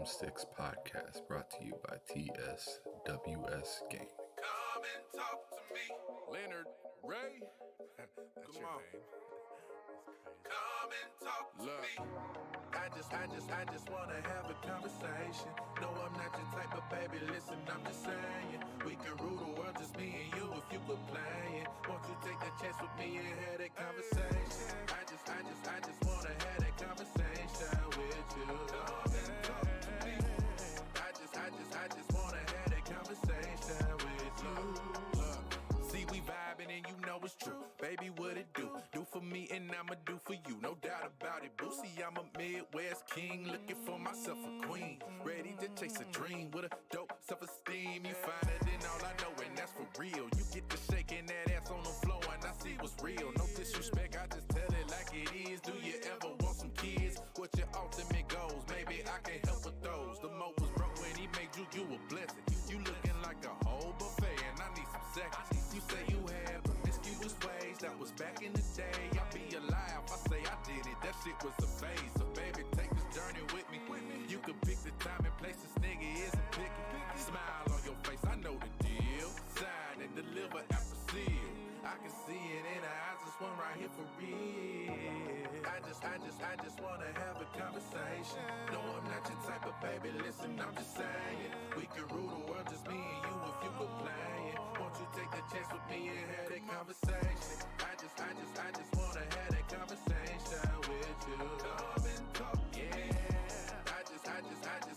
Them Sticks podcast brought to you by TSWS Game. Come and talk to me, Lennard Ray. That's your name. Come and talk to me. I just wanna have a conversation. No, I'm not your type of baby. Listen, I'm just saying we can rule the world, just me and you. If you were playing, won't you take a chance with me and have that conversation? I just wanna have that conversation with you. Come and talk to me. I just wanna have that conversation with you. Look, see we vibing and you know it's true. Baby, what it do? Do for me and I'ma do for you. No doubt about it, boo. See, I'm a Midwest king, looking for myself a queen. Ready to chase a dream with a dope self-esteem. You find it in all I know, and that's for real. You get to shaking that ass on the floor, and I see what's real. No disrespect, I just tell it like it is. Do you ever want some kids? What your ultimate goals? Maybe I can help with those. The mo was broke when he made you a blessing. You looking like a whole buffet, and I need some seconds. You say you had promiscuous ways, that was back in the day. I'll be alive, I say I did it. That shit was a phase. So baby, take this journey with me. You can pick the time and place, this nigga isn't picky. Smile on your face, I know the deal. Sign and deliver after seal. I can see it in her eyes, this one right here for real. I just wanna have a conversation. No, I'm not your type of baby, listen, I'm just saying. We can rule the world, just me and you if you were playing. Won't you take a chance with me and have that conversation? I just wanna have that conversation with you. Come and talk, yeah. I just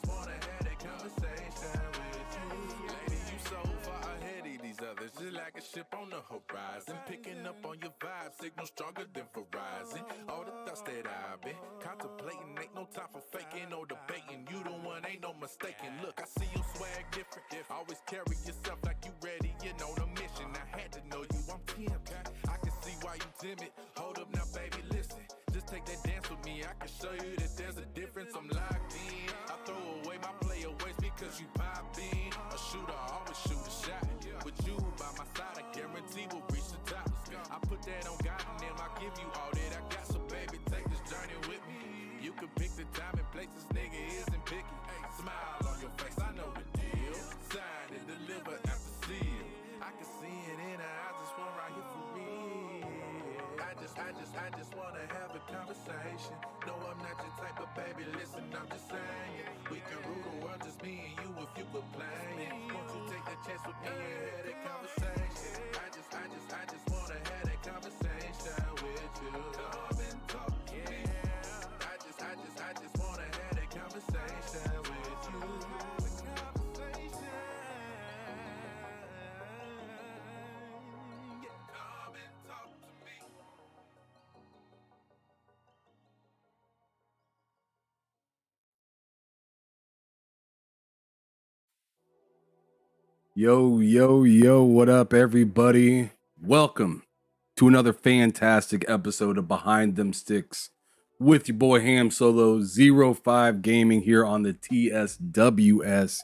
wanna have that conversation with you. Lady, you so far ahead of these others, just like a ship on the horizon. Picking up on your vibe, signal stronger than Verizon. All the thoughts that I've been contemplating, ain't no time for faking or debating. You the one, ain't no mistaking. Look, I see you swag different. Always carry yourself like you ready, you know the mission. I had to know you, I'm Tim. I can see why you timid. Hold up now, baby, listen. Just take that dance with me, I can show you that there's a difference. I'm locked in. I throw away my playaways because you pop in. A shooter always shoot a shot. With you by my side, I guarantee we'll reach the top. I put that on God and then I give you all that I got. So baby, take this journey with me. You can pick the time and place, this nigga isn't picky. Smile on your face, I know the deal. Sign and deliver after seal. I can see it in her eyes, this one right here for real. I just wanna have a conversation. No, I'm not your type of baby, listen, I'm just saying. We can rule the world, just me and you if you were playing. Won't you take a chance with me and have that conversation? I just wanna have that conversation with you. Come and talk, yeah. I just wanna have that conversation with you. Come and talk to me. Yo, what up, everybody? Welcome to another fantastic episode of Behind Them Sticks with your boy Ham Solo 05 Gaming here on the TSWS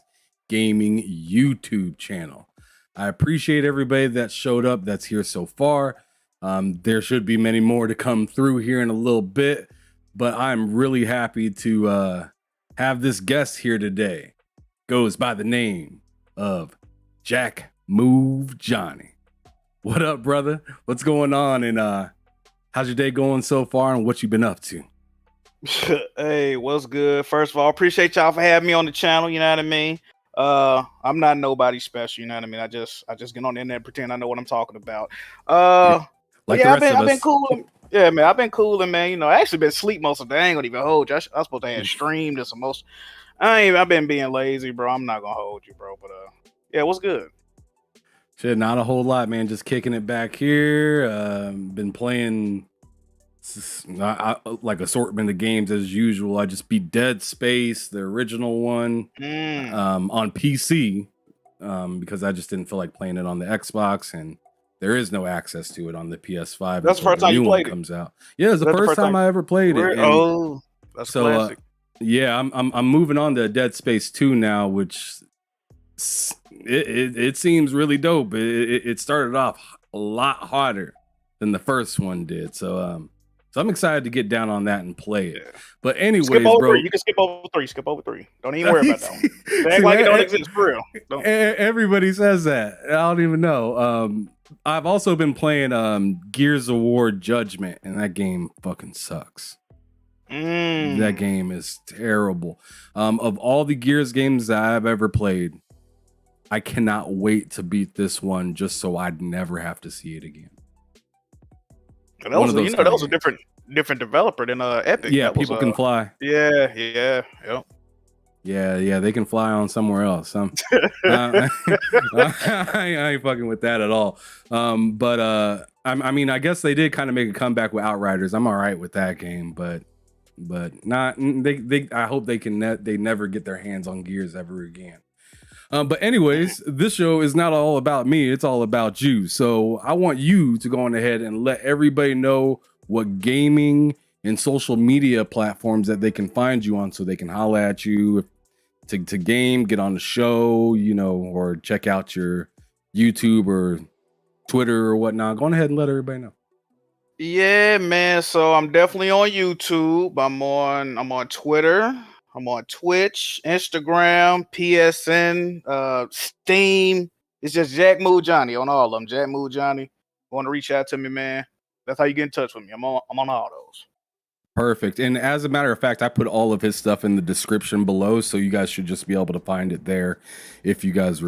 Gaming YouTube channel. I appreciate everybody that showed up that's here so far. There should be many more to come through here in a little bit, but I'm really happy to have this guest here today. Goes by the name of JackMoveJohnny. What up, brother? What's going on? And how's your day going so far? And what you been up to? Hey, what's good? First of all, appreciate y'all for having me on the channel. You know what I mean? I'm not nobody special. You know what I mean? I just get on the internet and pretend I know what I'm talking about. Like yeah, the rest I've of been us. cool. Yeah, man, I've been cooling, man. You know, I actually been asleep most of the day. I ain't gonna even hold you. I was supposed to have streamed this most. I've been being lazy, bro. I'm not gonna hold you, bro. But yeah, what's good? Shit, not a whole lot, man. Just kicking it back here. Been playing like assortment of games as usual. I just beat Dead Space, the original one, on PC because I just didn't feel like playing it on the Xbox, and there is no access to it on the PS5. That's the first time you played it. Comes out. Yeah, it's the first time I ever played it. Oh, that's so classic. Yeah, I'm moving on to Dead Space 2 now, which it seems really dope. It started off a lot harder than the first one did. So So I'm excited to get down on that and play it. Yeah. But anyways, Skip over bro, 3. You can skip over 3. Skip over 3. Don't even worry about that one. They act like it don't exist for real. Don't. Everybody says that. I don't even know. I've also been playing Gears of War Judgment, and that game fucking sucks. That game is terrible. Of all the Gears games that I've ever played, I cannot wait to beat this one just so I'd never have to see it again. That was a different developer than Epic. Yeah, that people can fly. Yeah. Yeah, they can fly on somewhere else. I ain't fucking with that at all. But I mean, I guess they did kind of make a comeback with Outriders. I'm all right with that game, but not they. I hope they never get their hands on Gears ever again. But anyways, this show is not all about me. It's all about you. So I want you to go on ahead and let everybody know what gaming and social media platforms that they can find you on so they can holla at you to game, get on the show, or check out your YouTube or Twitter or whatnot. Go on ahead and let everybody know. Yeah, man. So I'm definitely on YouTube. I'm on Twitter. I'm on Twitch, Instagram, PSN, Steam. It's just JackMoveJohnny on all of them. JackMoveJohnny. Want to reach out to me, man? That's how you get in touch with me. I'm on all those. Perfect. And as a matter of fact, I put all of his stuff in the description below, so you guys should just be able to find it there if you guys if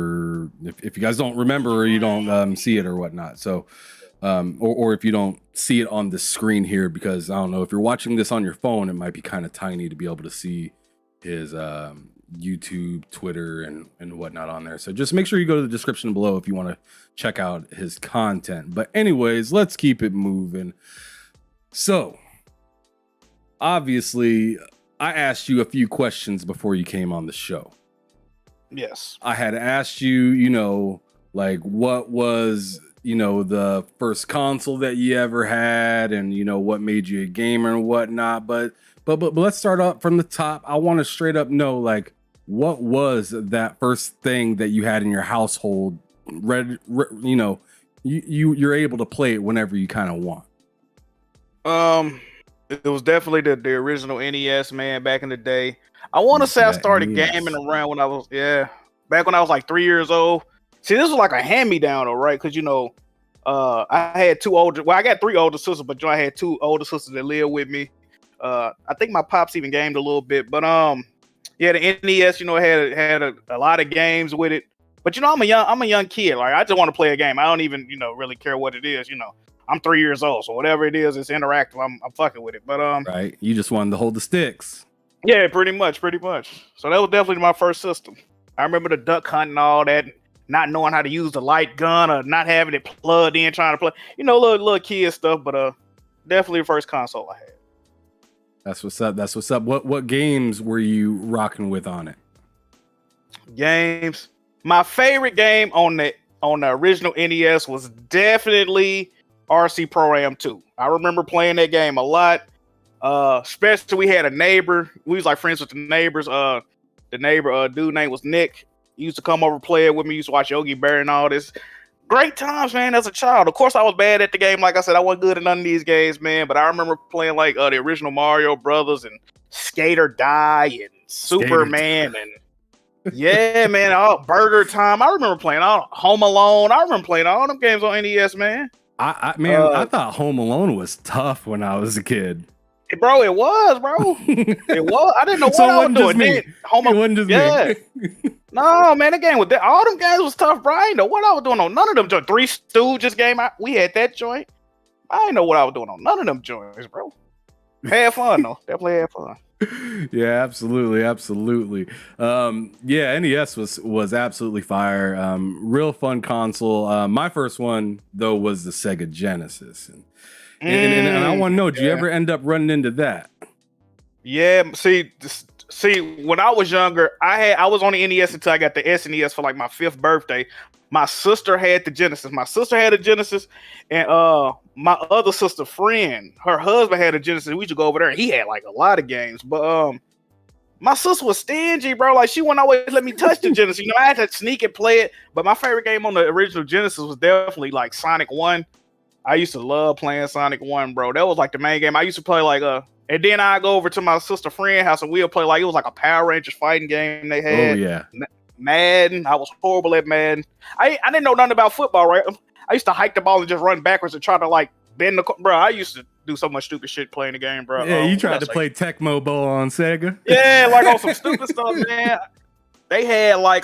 you guys don't remember or you don't see it or whatnot. So or if you don't see it on the screen here, because I don't know, if you're watching this on your phone, it might be kind of tiny to be able to see his YouTube, Twitter, and whatnot on there. So just make sure you go to the description below if you want to check out his content. But anyways, let's keep it moving. So obviously, I asked you a few questions before you came on the show. Yes. I had asked you, like what was, the first console that you ever had, and what made you a gamer and whatnot. But let's start up from the top. I want to straight up know, like, what was that first thing that you had in your household? You're able to play it whenever you kind of want. It was definitely the original NES, man, back in the day. I want to say I started gaming around when I was, back when I was like 3 years old. See, this was like a hand-me-down, though, right? Because, I had I got 3 older sisters, but I had 2 older sisters that lived with me. I think my pops even gamed a little bit, but the NES, had a lot of games with it. But I'm a young kid. Like, I just want to play a game. I don't even really care what it is. I'm 3 years old, so whatever it is, it's interactive. I'm fucking with it. But right, you just wanted to hold the sticks. Yeah, pretty much. So that was definitely my first system. I remember the duck hunt and all that, not knowing how to use the light gun or not having it plugged in, trying to play, little kid stuff. But definitely the first console I had. That's what's up. What games were you rocking with on it? Games. My favorite game on the original NES was definitely RC Pro Am 2. I remember playing that game a lot. Especially we had a neighbor. We was like friends with the neighbors. The neighbor, dude name was Nick. He used to come over play it with me. Used to watch Yogi Bear and all this. Great times, man, as a child. Of course, I was bad at the game. Like I said, I wasn't good at none of these games, man. But I remember playing like the original Mario Brothers and Skate or Die and Superman and yeah, man, all Burger Time. I remember playing all Home Alone. I remember playing all them games on NES, man. I thought Home Alone was tough when I was a kid. Bro, it was, bro. It was. I didn't know what I was doing. It wasn't just me. No, man, the game was all them games was tough, bro. I didn't know what I was doing on none of them joints. Three Stooges game, we had that joint. I didn't know what I was doing on none of them joints, bro. Had fun though. Definitely had fun. Yeah, absolutely. NES was absolutely fire. Real fun console. My first one though was the Sega Genesis, and I want to know, did you ever end up running into that? Yeah, see, when I was younger, I was on the NES until I got the SNES for like my 5th birthday. My sister had the Genesis. And my other sister friend, her husband had a Genesis. We used to go over there, and he had like a lot of games. But my sister was stingy, bro. Like, she wouldn't always let me touch the Genesis. I had to sneak and play it. But my favorite game on the original Genesis was definitely like Sonic 1. I used to love playing Sonic 1, bro. That was like the main game. I used to play like and then I go over to my sister friend house and we'll play like it was like a Power Rangers fighting game they had. Oh yeah. Madden. I was horrible at Madden. I didn't know nothing about football, right? I used to hike the ball and just run backwards and try to like bend the bro. I used to do so much stupid shit playing the game, bro. Yeah, you tried to play Tecmo Bowl on Sega. Yeah, like on some stupid stuff, man. They had like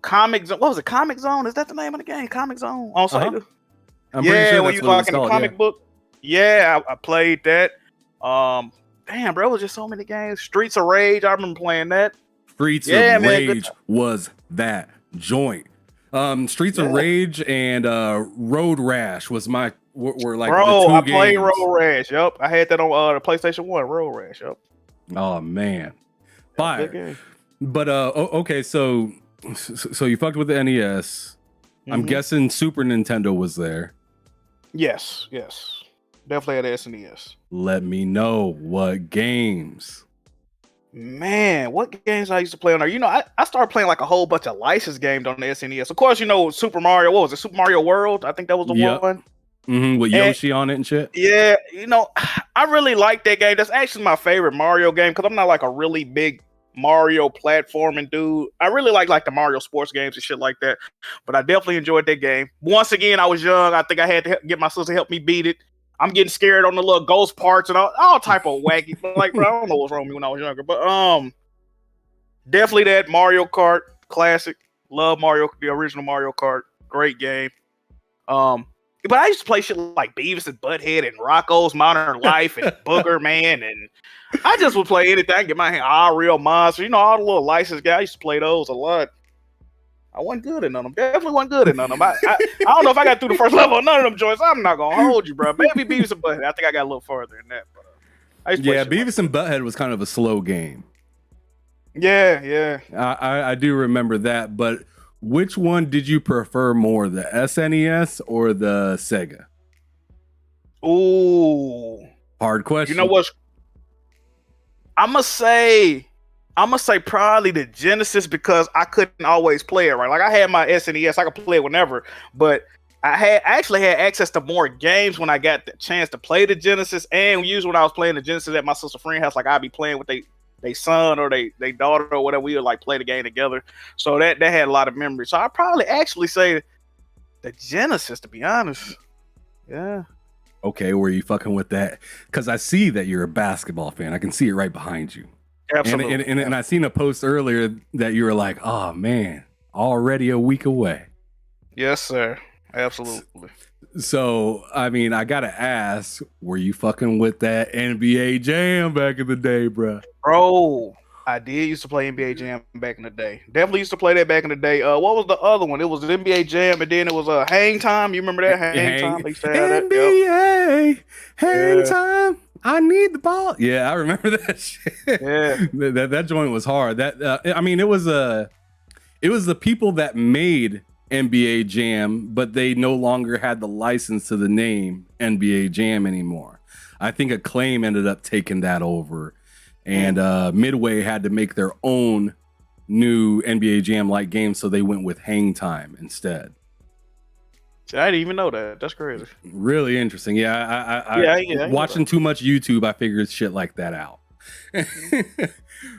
Comic Zone. What was it? Comic Zone? Is that the name of the game? Comic Zone on Sega. I'm pretty sure when that's you what like it's in the called, comic book. Yeah, I played that. Damn, bro, it was just so many games. Streets of Rage, I remember playing that. Streets of Rage was that joint. Streets of Rage and Road Rash was my were like bro. the two I games. played Road Rash. Yep, I had that on the PlayStation 1. Road Rash. Yep. Oh man, fire. But okay, so you fucked with the NES. I'm guessing Super Nintendo was there. Yes, definitely had SNES. Let me know what games. Man, what games I used to play on there? You know, I started playing like a whole bunch of licensed games on the SNES. Of course, you know Super Mario. What was it? Super Mario World. I think that was the one. With Yoshi on it and shit. Yeah, you know, I really like that game. That's actually my favorite Mario game because I'm not like a really big Mario platforming dude. I really like the Mario sports games and shit like that. But I definitely enjoyed that game. Once again, I was young. I think I had to get my sister to help me beat it. I'm getting scared on the little ghost parts and all type of wacky. Like, bro, I don't know what's wrong with me when I was younger. But definitely that Mario Kart classic. Love Mario, the original Mario Kart. Great game. But I used to play shit like Beavis and Butthead and Rocco's Modern Life and Booger Man, and I just would play anything. Get my hand Real Monster, you know, all the little licensed guys. I used to play those a lot. I wasn't good at none of them. Definitely wasn't good at none of them. I don't know if I got through the first level of none of them joints. I'm not gonna hold you, bro. Maybe Beavis and Butthead. I think I got a little farther than that. But I used to play Beavis and Butthead was kind of a slow game. Yeah. I do remember that, but which one did you prefer more, the SNES or the Sega? Ooh, hard question. You know what? I'm gonna say probably the Genesis because I couldn't always play it right. Like I had my SNES, I could play it whenever, but I actually had access to more games when I got the chance to play the Genesis. And usually when I was playing the Genesis at my sister friend's house, like I'd be playing with they son or they daughter or whatever, we would like play the game together. So that had a lot of memories. So I probably actually say the Genesis, to be honest. Yeah. Okay, were you fucking with that? Because I see that you're a basketball fan. I can see it right behind you. Absolutely. And I seen a post earlier that you were like, oh man, already a week away. Yes, sir. Absolutely. So, I mean, I gotta ask, were you fucking with that NBA Jam back in the day, bro? Bro, I did used to play NBA Jam back in the day. Definitely used to play that back in the day. What was the other one? It was the NBA Jam, and then it was Hang Time. You remember that? Hang Time? They used to have NBA, that. Hang Time. I need the ball. Yeah, I remember that shit. Yeah. that joint was hard. I mean, it was the people that made NBA Jam, but they no longer had the license to the name NBA Jam anymore. I think Acclaim ended up taking that over, and Midway had to make their own new NBA Jam like game, so they went with Hang Time instead. I didn't even know that. That's crazy. Really interesting. Yeah, I watching too much YouTube, I figured shit like that out.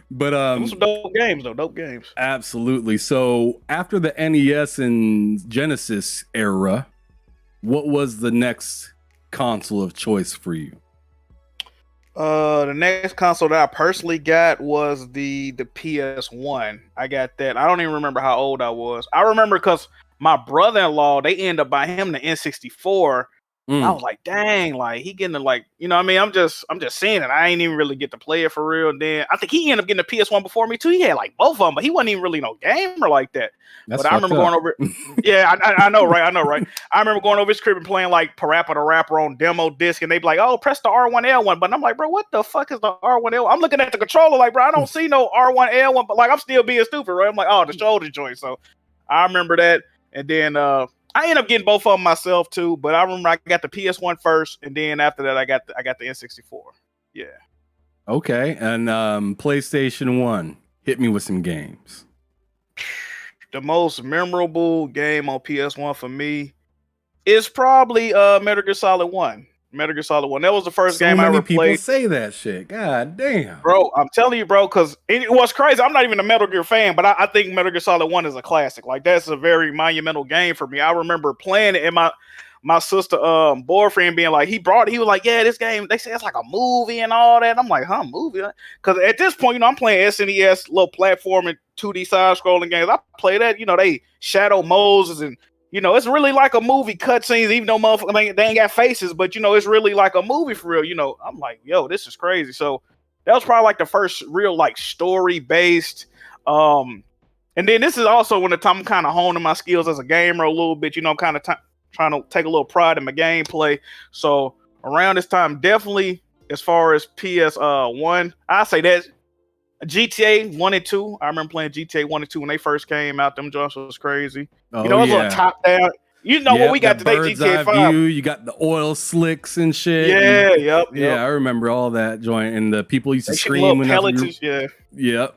But some dope games though. Dope games. Absolutely. So after the NES and Genesis era, what was the next console of choice for you? The next console that I personally got was the PS1. I got that. I don't even remember how old I was. I remember because my brother-in-law, they ended up buying him the N64. I was like, dang, like he getting the, like, you know what I mean? I'm just seeing it. I ain't even really get to play it for real. And then I think he ended up getting a PS1 before me too. He had like both of them, but he wasn't even really no gamer like that. But I remember going over yeah, I know, right? I remember going over his crib and playing like Parappa the Rapper on demo disc, and they be like, oh, press the R1L1. But I'm like, bro, what the fuck is the R1L? I'm looking at the controller like, bro, I don't see no R1L1, but like I'm still being stupid, right? I'm like, oh, the shoulder joint. So I remember that. And then I ended up getting both of them myself too, but I remember I got the PS1 first, and then after that I got the N64. Yeah. Okay, and PlayStation 1. Hit me with some games. The most memorable game on PS1 for me, It's probably Metal Gear Solid 1. Metal Gear Solid 1. That was the first So game I many ever people played. say that shit. God damn. Bro, I'm telling you, bro, because it was crazy. I'm not even a Metal Gear fan, but I think Metal Gear Solid 1 is a classic. Like, that's a very monumental game for me. I remember playing it, and my sister boyfriend being like, he was like, yeah, this game, they say it's like a movie and all that. I'm like, huh, movie? Because at this point, I'm playing SNES, little platforming 2D side scrolling games. I play that, they Shadow Moses and it's really like a movie cutscenes, even though motherfuckers they ain't got faces, but it's really like a movie for real. I'm like, yo, this is crazy. So that was probably like the first real like story based. And then this is also when the time I'm kind of honing my skills as a gamer a little bit, kind of trying to take a little pride in my gameplay. So around this time, definitely as far as PS1, I say that GTA 1 and 2. I remember playing GTA 1 and 2 when they first came out. Them joints was crazy. Oh, it was a top down. What we got today, GTA 5. View, you got the oil slicks and shit. Yeah, yep. Yeah, I remember all that joint. And the people used to They scream when Yep.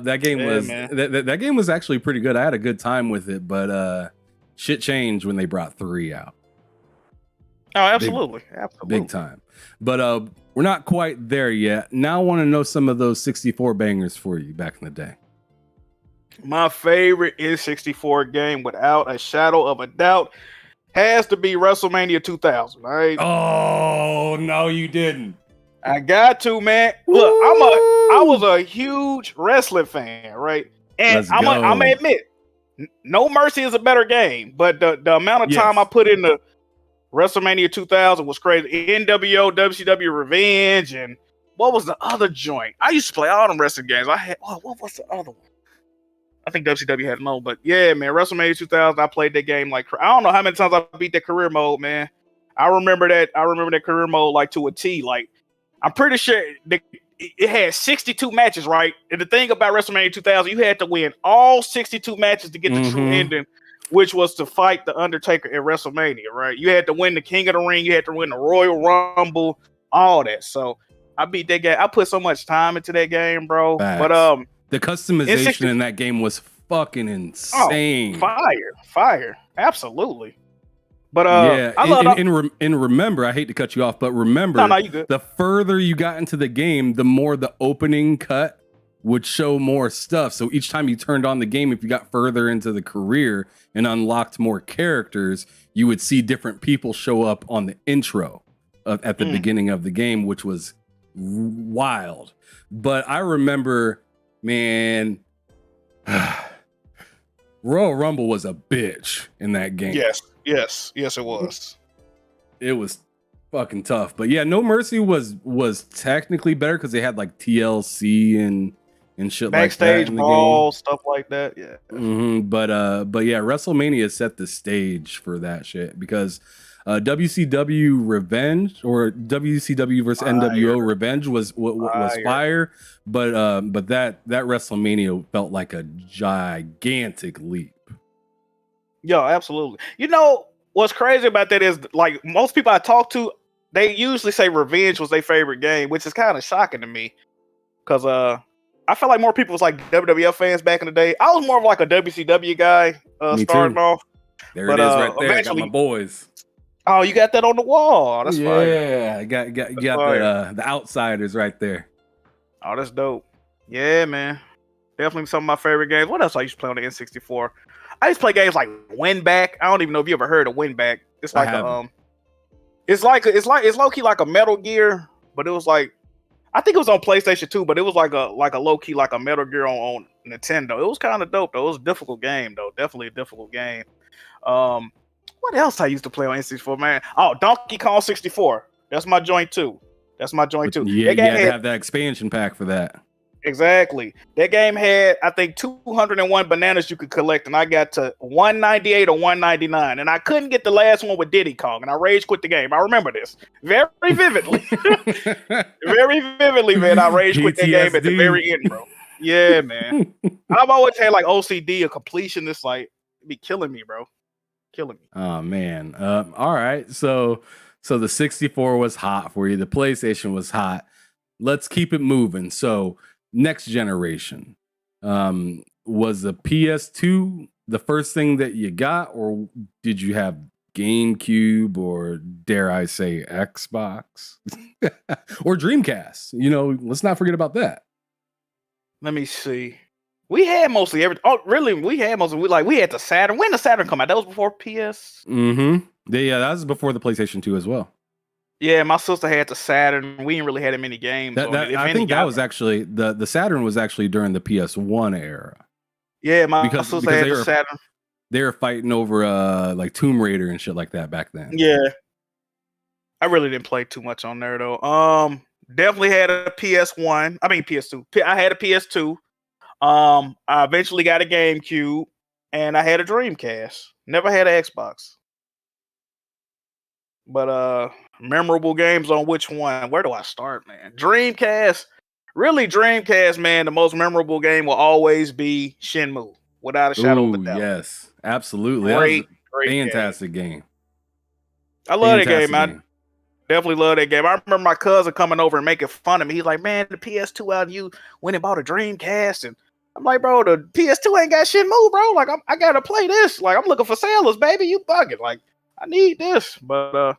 That game was that game was actually pretty good. I had a good time with it, but shit changed when they brought 3 out. Oh, absolutely. Big time. But we're not quite there yet. Now I want to know some of those 64 bangers for you back in the day. My favorite N64 game, without a shadow of a doubt, has to be WrestleMania 2000. All right. Oh no, you didn't. I got to, man. Look, I was a huge wrestling fan, right? And I'm gonna admit, No Mercy is a better game, but the amount of time I put into WrestleMania 2000 was crazy. NWO, WCW Revenge, and what was the other joint? I used to play all them wrestling games. I had what was the other one? I think WCW had no, but yeah, man, WrestleMania 2000. I played that game like I don't know how many times I beat that career mode, man. I remember that career mode like to a T. Like I'm pretty sure it had 62 matches, right? And the thing about WrestleMania 2000, you had to win all 62 matches to get the true ending, which was to fight The Undertaker at WrestleMania, right? You had to win the King of the Ring, you had to win the Royal Rumble, all that. So I beat that game. I put so much time into that game, bro. Facts. But the customization in that game was fucking insane. Oh, fire, absolutely. But yeah, and remember, I hate to cut you off, but remember, no, you good. The further you got into the game, the more the opening cut would show more stuff. So each time you turned on the game, if you got further into the career and unlocked more characters, you would see different people show up on the intro at the beginning of the game, which was wild. But I remember, man, Royal Rumble was a bitch in that game. Yes, it was. It was fucking tough. But yeah, No Mercy was technically better because they had like TLC and shit backstage like that. brawl, stuff like that. Yeah. But yeah, WrestleMania set the stage for that shit because WCW Revenge or WCW versus NWO Revenge was fire. But that WrestleMania felt like a gigantic leap. Yo, absolutely. You know what's crazy about that is like most people I talk to, they usually say Revenge was their favorite game, which is kind of shocking to me. Cause I felt like more people was like WWF fans back in the day. I was more of like a WCW guy starting off. There it is right there. I got my boys. Oh, you got that on the wall. That's fine. Yeah, I got the Outsiders right there. Oh, that's dope. Yeah, man. Definitely some of my favorite games. What else I used to play on the N64? I used to play games like Win Back. I don't even know if you ever heard of Win Back. It's like it's low key like a Metal Gear, but it was like I think it was on PlayStation 2, but it was like a low key like a Metal Gear on Nintendo. It was kind of dope though. It was a difficult game though. Definitely a difficult game. What else I used to play on N64, man? Oh, Donkey Kong 64. That's my joint too. Yeah, you had to have that expansion pack for that. Exactly. That game had, I think, 201 bananas you could collect, and I got to 198 or 199, and I couldn't get the last one with Diddy Kong, and I rage quit the game. I remember this very vividly. Very vividly, man. I rage quit that game at the very end, bro. Yeah, man. I've always had like OCD, a completionist, like, it'd be killing me, bro. Killing me. Oh, man. All right. So the 64 was hot for you. The PlayStation was hot. Let's keep it moving. So next generation, was the PS2 the first thing that you got, or did you have GameCube, or dare I say Xbox or Dreamcast. You know, let's not forget about that. Let me see. We had mostly everything. Oh, really? We had we had the Saturn. When did the Saturn come out? That was before PS. Mm-hmm. Yeah, that was before the PlayStation 2 as well. Yeah, my sister had the Saturn. We didn't really have that many games. I think that was actually the Saturn was actually during the PS1 era. Yeah, my sister had the Saturn. They were fighting over like Tomb Raider and shit like that back then. Yeah. I really didn't play too much on there though. Definitely had a PS1. I mean PS2. I had a PS2. I eventually got a GameCube and I had a Dreamcast. Never had an Xbox. But memorable games on which one? Where do I start, man? Dreamcast. Really, Dreamcast, man, the most memorable game will always be Shenmue. Without a shadow of a doubt. Yes, absolutely. Great fantastic game. I love that game, man. Definitely love that game. I remember my cousin coming over and making fun of me. He's like, man, the PS2 out and you went and bought a Dreamcast. And I'm like, bro, the PS2 ain't got Shenmue, bro. Like, I got to play this. Like, I'm looking for sailors, baby. You bugging. Like, I need this. But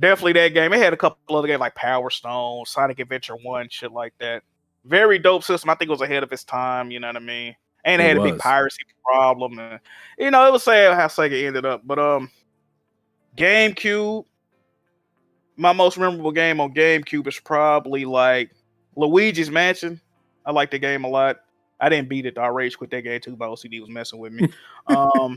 definitely that game. It had a couple other games like Power Stone, Sonic Adventure 1, shit like that. Very dope system. I think it was ahead of its time. You know what I mean? And it had a big piracy problem. And, you know, it was sad how Sega ended up. But GameCube, my most memorable game on GameCube is probably like Luigi's Mansion. I like the game a lot. I didn't beat it. I rage quit that game too. My OCD was messing with me. Bro,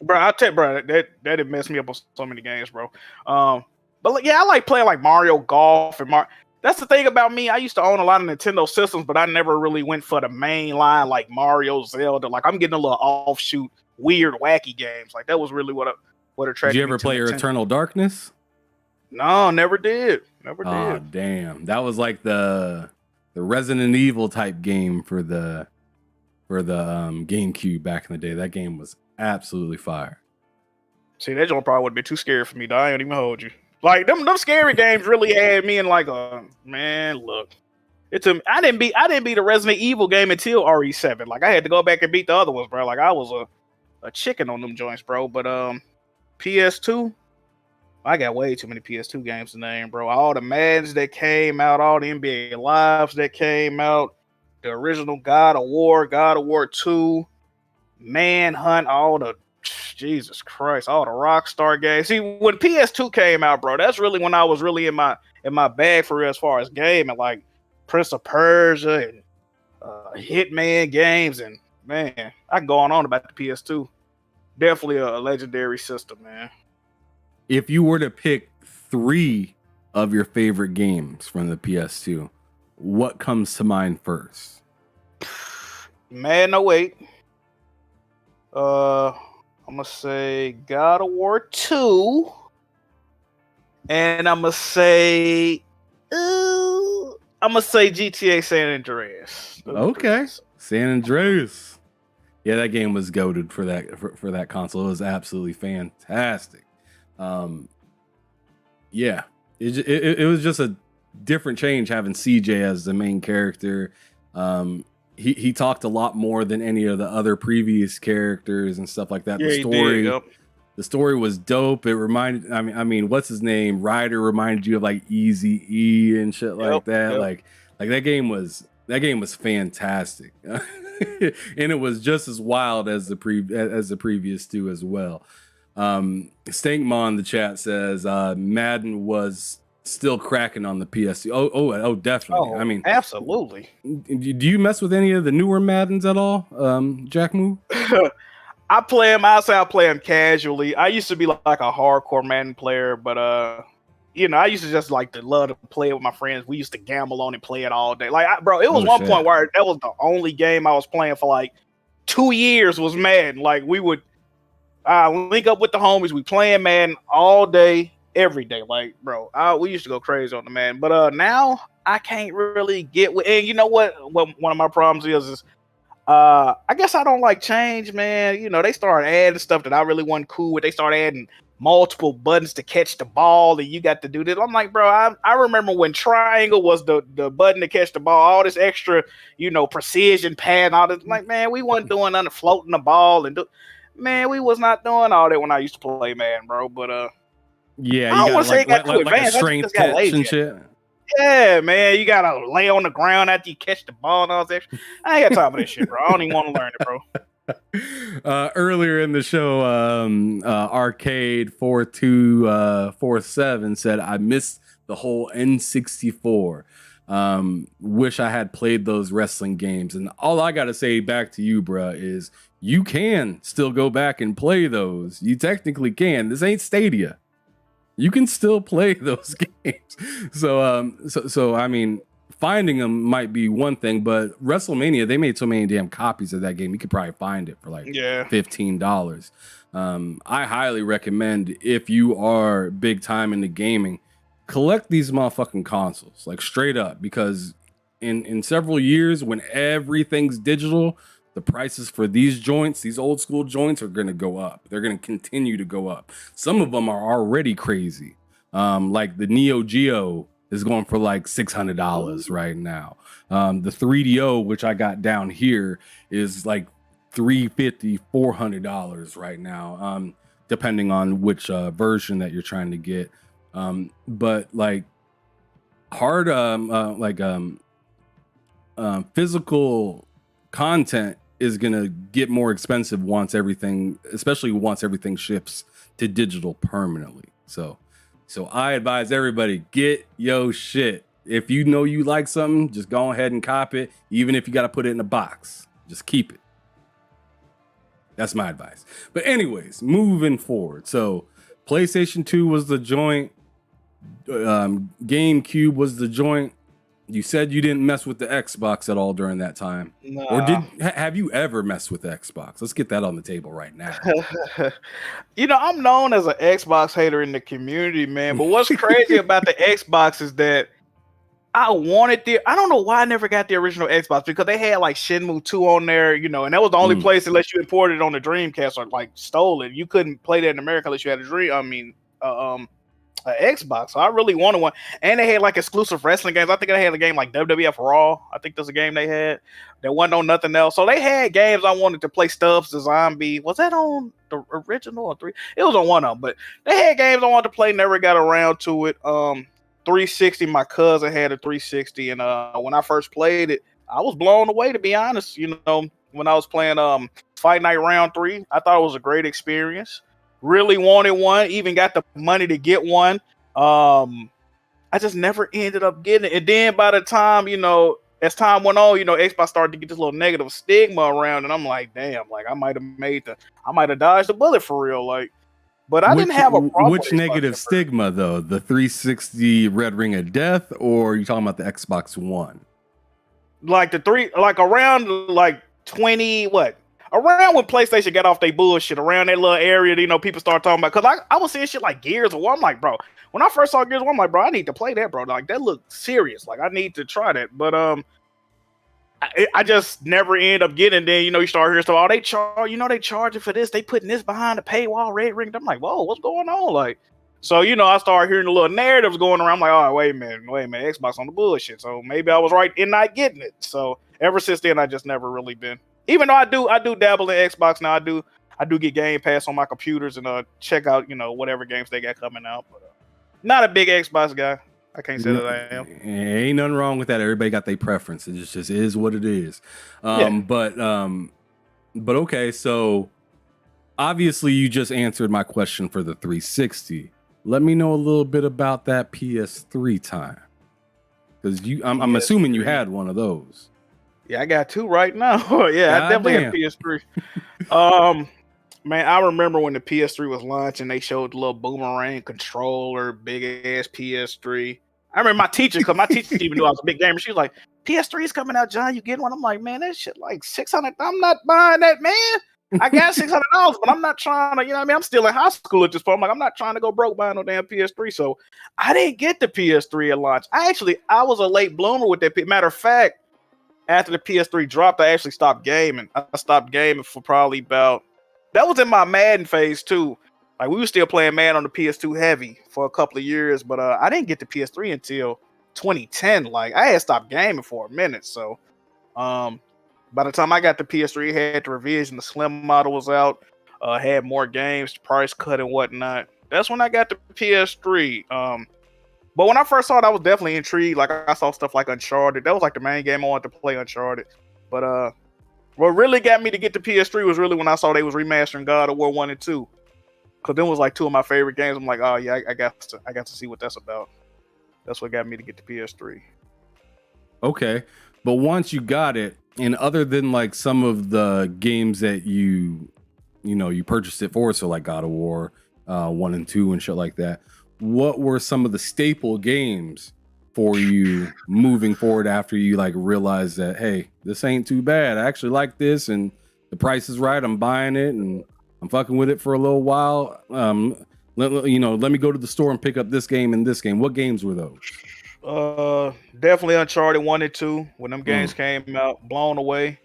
I tell you, bro, that did mess me up on so many games, bro. But yeah, I like playing like Mario Golf and That's the thing about me. I used to own a lot of Nintendo systems, but I never really went for the main line like Mario, Zelda. Like I'm getting a little offshoot, weird, wacky games. Like that was really what attracted me. Did you ever play Eternal Darkness? No, never did. Never did. Oh, damn. That was like the Resident Evil type game for the GameCube back in the day. That game was absolutely fire. See, that joint probably would have been too scary for me. I ain't even hold you. Like them scary games really had me in like man. Look, I didn't beat the Resident Evil game until RE7. Like I had to go back and beat the other ones, bro. Like I was a chicken on them joints, bro. But PS2, I got way too many PS2 games to name, bro. All the Maddens that came out, all the NBA Lives that came out, the original God of War 2, Manhunt, all the Jesus Christ, all the Rockstar games. See, when PS2 came out, bro, that's really when I was really in my bag for real as far as gaming, like Prince of Persia and Hitman games, and man, I can go on about the PS2. Definitely a legendary system, man. If you were to pick 3 of your favorite games from the PS2, what comes to mind first? Madden 08. I'm gonna say God of War 2, and I'm gonna say GTA San Andreas. Okay, San Andreas. Yeah, that game was goated for that console. It was absolutely fantastic. Yeah, it was just a different change having CJ as the main character. He talked a lot more than any of the other previous characters and stuff like that. Yeah, the story was dope. It reminded, I mean, what's his name? Ryder reminded you of like Eazy-E and shit like that. Yep. Like that game was fantastic, and it was just as wild as the previous two as well. Stankma in the chat says Madden was still cracking on the PS2. Oh, definitely. I mean, absolutely. Do you mess with any of the newer Maddens at all, JackMove? I play them. I play them casually. I used to be like a hardcore Madden player, but I used to just like to love to play it with my friends. We used to gamble on and play it all day. Like, bro, it was point where that was the only game I was playing for like 2 years was Madden. Like, we would link up with the homies. We playing Madden all day, every day. Like, bro, we used to go crazy on the Madden. But now I can't really get with. And you know what one of my problems is I guess I don't like change, man. You know, they started adding stuff that I really wasn't cool with. They started adding multiple buttons to catch the ball, and you got to do this. I'm like, bro, I remember when triangle was the button to catch the ball, all this extra, precision pad and all this. I'm like, man, we wasn't doing nothing floating the ball and Man, we was not doing all that when I used to play Madden, bro. But Yeah, I you don't want got to say it got too like a advanced. I strength just got catch lazy. and shit. Yeah, man, you gotta lay on the ground after you catch the ball and all that. I ain't got time for that shit, bro. I don't even want to learn it, bro. Earlier in the show, Arcade 4247 said, I missed the whole N64. Wish I had played those wrestling games. And all I got to say back to you, bruh, is you can still go back and play those. You technically can. This ain't Stadia. You can still play those games. So I mean, finding them might be one thing, but WrestleMania, they made so many damn copies of that game. You could probably find it for like $15. I highly recommend, if you are big time into gaming, collect these motherfucking consoles, like straight up, because in several years, when everything's digital, the prices for these joints, these old school joints, are going to go up. They're going to continue to go up. Some of them are already crazy. Like the Neo Geo is going for like $600 right now. The 3DO, which I got down here, is like $350, $400 right now, depending on which version that you're trying to get. But like hard, physical content is gonna get more expensive once everything shifts to digital permanently. So I advise everybody, get yo shit. If you know you like something, just go ahead and cop it. Even if you got to put it in a box, just keep it. That's my advice. But anyways, moving forward. So PlayStation 2 was the joint. GameCube was the joint. You said you didn't mess with the Xbox at all during that time. Nah. Or have you ever messed with the Xbox? Let's get that on the table right now. You know, I'm known as an Xbox hater in the community, man. But what's crazy about the Xbox is that I don't know why I never got the original Xbox, because they had like Shenmue 2 on there, you know, and that was the only place unless you imported it on the Dreamcast or like stole it. You couldn't play that in America unless you had a Xbox. So I really wanted one. And they had like exclusive wrestling games. I think they had a game like WWF Raw. I think there's a game they had. There wasn't on nothing else. So they had games I wanted to play. Stubbs the Zombie. Was that on the original or 3? It was on one of them, but they had games I wanted to play, never got around to it. 360, my cousin had a 360, and when I first played it, I was blown away, to be honest. You know, when I was playing Fight Night Round 3, I thought it was a great experience. Really wanted one, even got the money to get one. I just never ended up getting it. And then by the time, you know, as time went on, you know, Xbox started to get this little negative stigma around, and I'm like, damn, like I might have dodged the bullet for real, like. But I didn't have a problem. Which negative stigma though? The 360 Red Ring of Death, or are you talking about the Xbox One? Like around like 20 what? Around when PlayStation got off their bullshit, around that little area, you know, people start talking about, because I was seeing shit like Gears of War. I'm like, bro, when I first saw Gears of War, I'm like, bro, I need to play that, bro. Like that looked serious. Like I need to try that. But I just never end up getting. Then, you know, you start hearing stuff. Oh, they charging for this. They putting this behind the paywall, Red Ring. I'm like, whoa, what's going on? Like, so, you know, I started hearing the little narratives going around. I'm like, oh, wait a minute, Xbox on the bullshit. So maybe I was right in not getting it. So ever since then, I just never really been. Even though I do dabble in Xbox now. I do get Game Pass on my computers and check out, you know, whatever games they got coming out. But not a big Xbox guy. I can't say that I am. Ain't nothing wrong with that. Everybody got their preference. It just is what it is. But okay. So obviously you just answered my question for the 360. Let me know a little bit about that PS3 time, because I'm assuming you had one of those. Yeah, I got 2 right now. Yeah, I definitely have PS3. Man, I remember when the PS3 was launching, they showed the little boomerang controller, big ass PS3. I remember my teacher, because my teacher even knew I was a big gamer. She was like, PS3 is coming out, John. You getting one? I'm like, man, that shit like $600. I'm not buying that, man. I got $600, but I'm not trying to, you know what I mean? I'm still in high school at this point. I'm like, I'm not trying to go broke buying no damn PS3. So I didn't get the PS3 at launch. I was a late bloomer with that. Matter of fact, after the PS3 dropped, I actually stopped gaming. I stopped gaming for probably about, that was in my Madden phase too. Like we were still playing Madden on the PS2 heavy for a couple of years, but I didn't get the PS3 until 2010. Like I had stopped gaming for a minute. So by the time I got the PS3, it had the revision, the slim model was out. had more games, price cut and whatnot. That's when I got the PS3. But when I first saw it, I was definitely intrigued. Like I saw stuff like Uncharted. That was like the main game I wanted to play, Uncharted. But what really got me to get the PS3 was really when I saw they was remastering God of War 1 and 2. Cause them was like two of my favorite games. I'm like, oh yeah, I got to see what that's about. That's what got me to get the PS3. Okay. But once you got it, and other than like some of the games that you purchased it for, so like God of War 1 and 2 and shit like that, what were some of the staple games for you moving forward after you like realized that, hey, this ain't too bad. I actually like this and the price is right. I'm buying it and I'm fucking with it for a little while. Let me go to the store and pick up this game and this game. What games were those? Definitely Uncharted 1 and 2 when them games came out, blown away.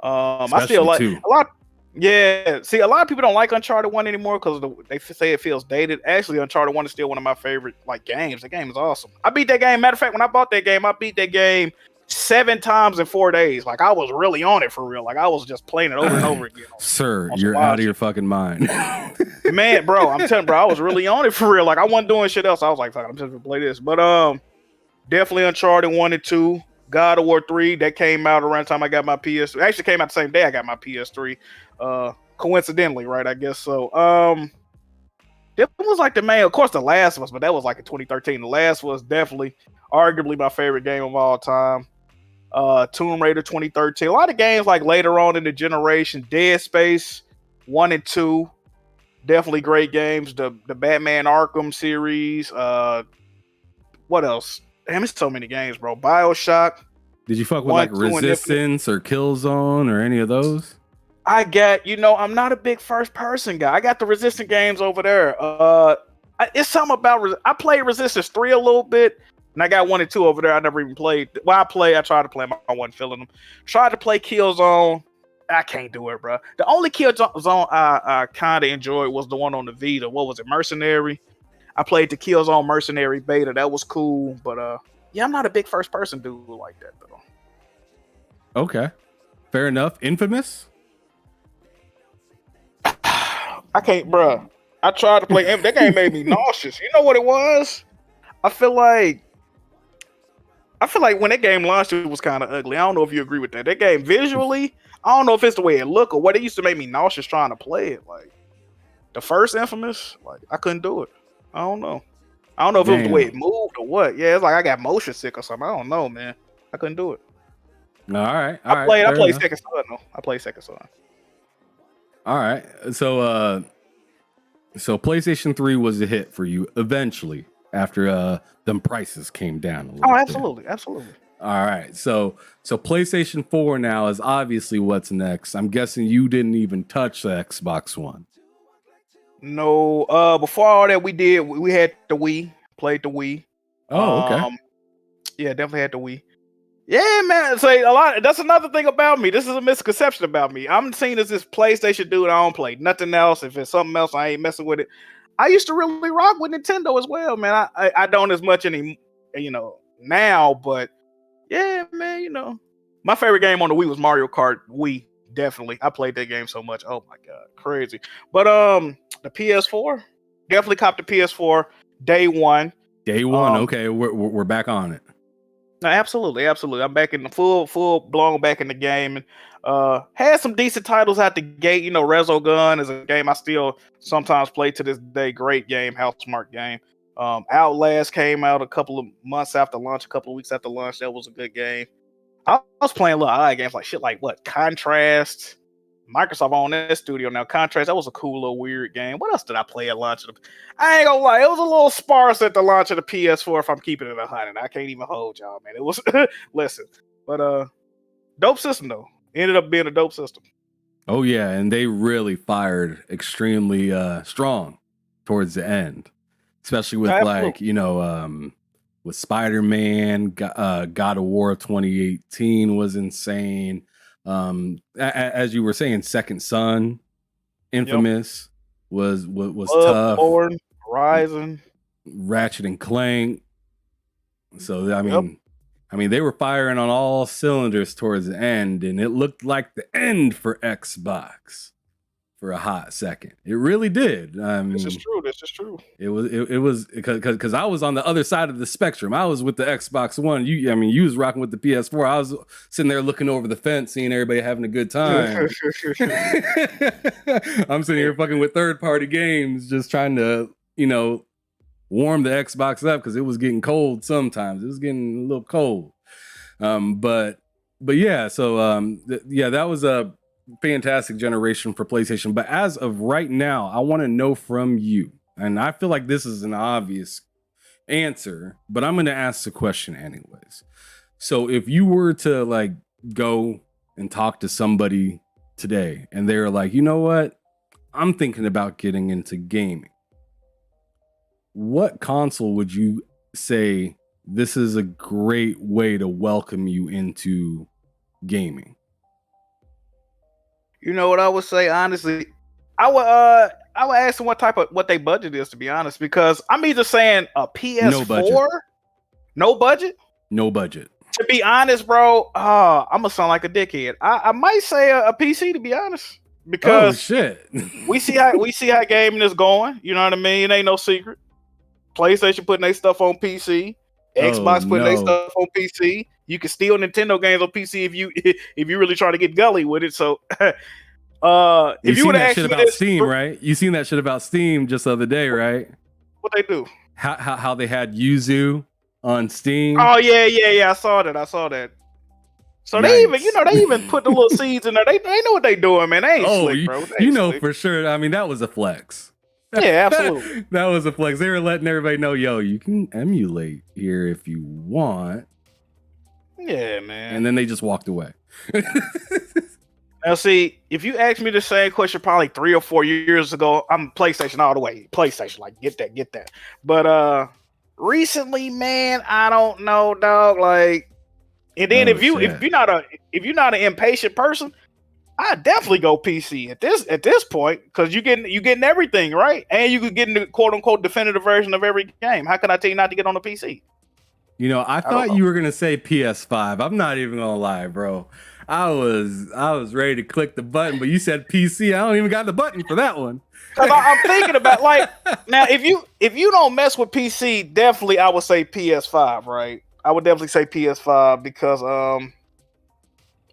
Especially I still like two. a lot. Yeah, see, a lot of people don't like Uncharted 1 anymore because they say it feels dated. Actually, Uncharted 1 is still one of my favorite like games. The game is awesome. I beat that game. Matter of fact, when I bought that game, I beat that game 7 times in 4 days. Like I was really on it for real. Like I was just playing it over and over again. Sir, you're out of your fucking mind. Man, bro, I'm telling you, bro, I was really on it for real. Like I wasn't doing shit else. I was like, fuck, I'm just gonna play this. But definitely Uncharted 1 and 2. God of War 3, that came out around the time I got my PS3. Actually came out the same day I got my PS3. Coincidentally, right? I guess so. That was like the main, of course, The Last of Us, but that was like in 2013. The Last was definitely, arguably my favorite game of all time. Tomb Raider 2013. A lot of games like later on in the generation. Dead Space 1 and 2. Definitely great games. The Batman Arkham series. What else? Damn, it's so many games, bro. BioShock. Did you fuck with like Resistance or Killzone or any of those? I got, I'm not a big first person guy. I got the Resistance games over there. It's something about, I played Resistance 3 a little bit, and I got 1 and 2 over there. I never even played. Well, I tried to play them. I wasn't feeling them. Tried to play Killzone. I can't do it, bro. The only Killzone I kind of enjoyed was the one on the Vita. What was it? Mercenary. I played the Killzone Mercenary beta. That was cool, but yeah, I'm not a big first person dude like that though. Okay, fair enough. Infamous. I can't, bro. I tried to play. That game made me nauseous. You know what it was? I feel like when that game launched, it was kind of ugly. I don't know if you agree with that. That game visually, I don't know if it's the way it looked or what. It used to make me nauseous trying to play it. Like the first Infamous, like I couldn't do it. I don't know if it was the way it moved or what. Yeah, it's like I got motion sick or something. I don't know, man. I couldn't do it. All right. I played Second Son though. I played Second Son. All right. So PlayStation 3 was a hit for you eventually after them prices came down a little bit. Absolutely. All right. So PlayStation 4 now is obviously what's next. I'm guessing you didn't even touch the Xbox One. No, before all that we had the Wii, played the Wii. Oh, okay. Yeah, definitely had the Wii. Yeah, man. Say a lot. That's another thing about me. This is a misconception about me. I'm seen as this PlayStation dude. I don't play nothing else. If it's something else, I ain't messing with it. I used to really rock with Nintendo as well, man. I don't as much now, but yeah, man. My favorite game on the Wii was Mario Kart Wii. Definitely, I played that game so much. Oh my god, crazy. But the PS4, definitely copped the PS4 day one. Okay, we're back on it. No, absolutely. I'm back in the full blown back in the game, and had some decent titles out the gate. Resogun is a game I still sometimes play to this day. Great game, Housemarque game. Outlast came out a couple of months after launch, a couple of weeks after launch. That was a good game. I was playing little odd games like shit like what? Contrast. Microsoft owned that studio now. Contrast, that was a cool little weird game. What else did I play at launch? I ain't gonna lie, it was a little sparse at the launch of the PS4 if I'm keeping it 100. I can't even hold y'all, man. It was listen. But dope system though. Ended up being a dope system. Oh yeah, and they really fired extremely strong towards the end. Especially with with Spider-Man, God of War 2018 was insane. As you were saying, Second Son, Infamous was tough. Bloodborne, Horizon, Ratchet and Clank. So I mean, they were firing on all cylinders towards the end, and it looked like the end for Xbox. for a hot second. It really did. I mean, This is true. This is true. It was because I was on the other side of the spectrum. I was with the Xbox One. You was rocking with the PS4. I was sitting there looking over the fence, seeing everybody having a good time. I'm sitting here fucking with third-party games, just trying to, warm the Xbox up because it was getting cold sometimes. It was getting a little cold. But yeah, so that was a fantastic generation for PlayStation. But as of right now, I want to know from you, and I feel like this is an obvious answer, but I'm going to ask the question anyways. So if you were to like go and talk to somebody today and they're like, you know what, I'm thinking about getting into gaming, what console would you say this is a great way to welcome you into gaming? You know what I would say, honestly? I would ask them what their budget is, to be honest, because I'm either saying a PS4, no budget. To be honest, bro, I'm gonna sound like a dickhead. I might say a PC, to be honest, because shit, we see how gaming is going. You know what I mean? It ain't no secret. PlayStation putting their stuff on PC. Xbox putting their stuff on PC. You can steal Nintendo games on PC if you really try to get gully with it. So, if you would ask me about Steam, right? You seen that shit about Steam just the other day, right? What they do? How they had Yuzu on Steam? Oh yeah. I saw that. So nice. they even put the little seeds in there. They know what they doing, man. They ain't slick, bro. Slick. For sure. I mean, that was a flex. Yeah, absolutely. That was a flex. They were letting everybody know, yo, you can emulate here if you want. Yeah, man. And then they just walked away. Now, see, if you asked me the same question probably 3 or 4 years ago, I'm PlayStation all the way. PlayStation, like, get that. But recently, man, I don't know, dog. Like, and then if you're not an impatient person, I definitely go PC at this point, because you getting everything, right? And you could get in the quote unquote definitive version of every game. How can I tell you not to get on the PC? I thought you were gonna say PS5. I'm not even gonna lie, bro. I was ready to click the button, but you said PC. I don't even got the button for that one. Because I'm thinking about, like, now if you don't mess with PC, definitely I would say PS5, right? I would definitely say PS5 because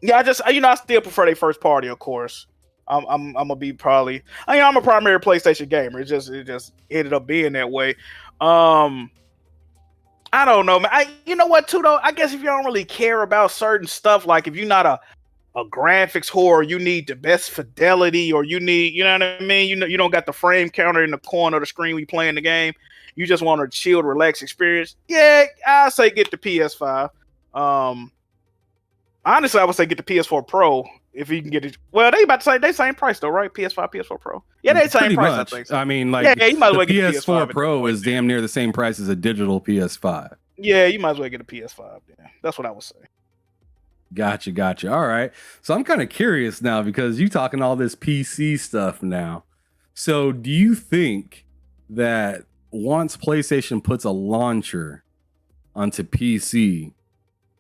yeah, I still prefer their first party, of course. I'm gonna be probably, I'm a primary PlayStation gamer. It just ended up being that way. I don't know, man. You know what, too, though? I guess if you don't really care about certain stuff, like if you're not a graphics whore, you need the best fidelity, or you need, you know what I mean? You don't got the frame counter in the corner of the screen when you playing the game. You just want a chilled, relaxed experience. Yeah, I say get the PS5. Honestly, I would say get the PS4 Pro if you can get it. Well, they about to say they same price though, right? PS5, PS4 Pro. Yeah, they same price. I think. So. I mean, like, you might as well get the PS4 Pro is damn near the same price as a digital PS5. Yeah, you might as well get a PS5. Yeah, that's what I would say. Gotcha. All right. So I'm kind of curious now because you talking all this PC stuff now. So do you think that once PlayStation puts a launcher onto PC,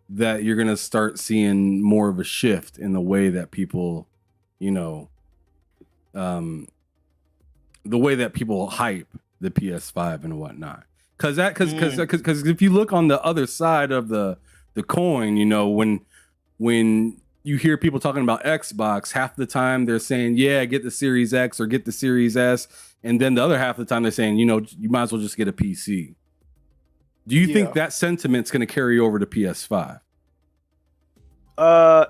that you're going to start seeing more of a shift in the way that people, the way that people hype the PS5 and whatnot? Because if you look on the other side of the coin, when you hear people talking about Xbox, half the time they're saying, yeah, get the Series X or get the Series S. And then the other half of the time they're saying, you might as well just get a PC. Do you think that sentiment's going to carry over to PS5?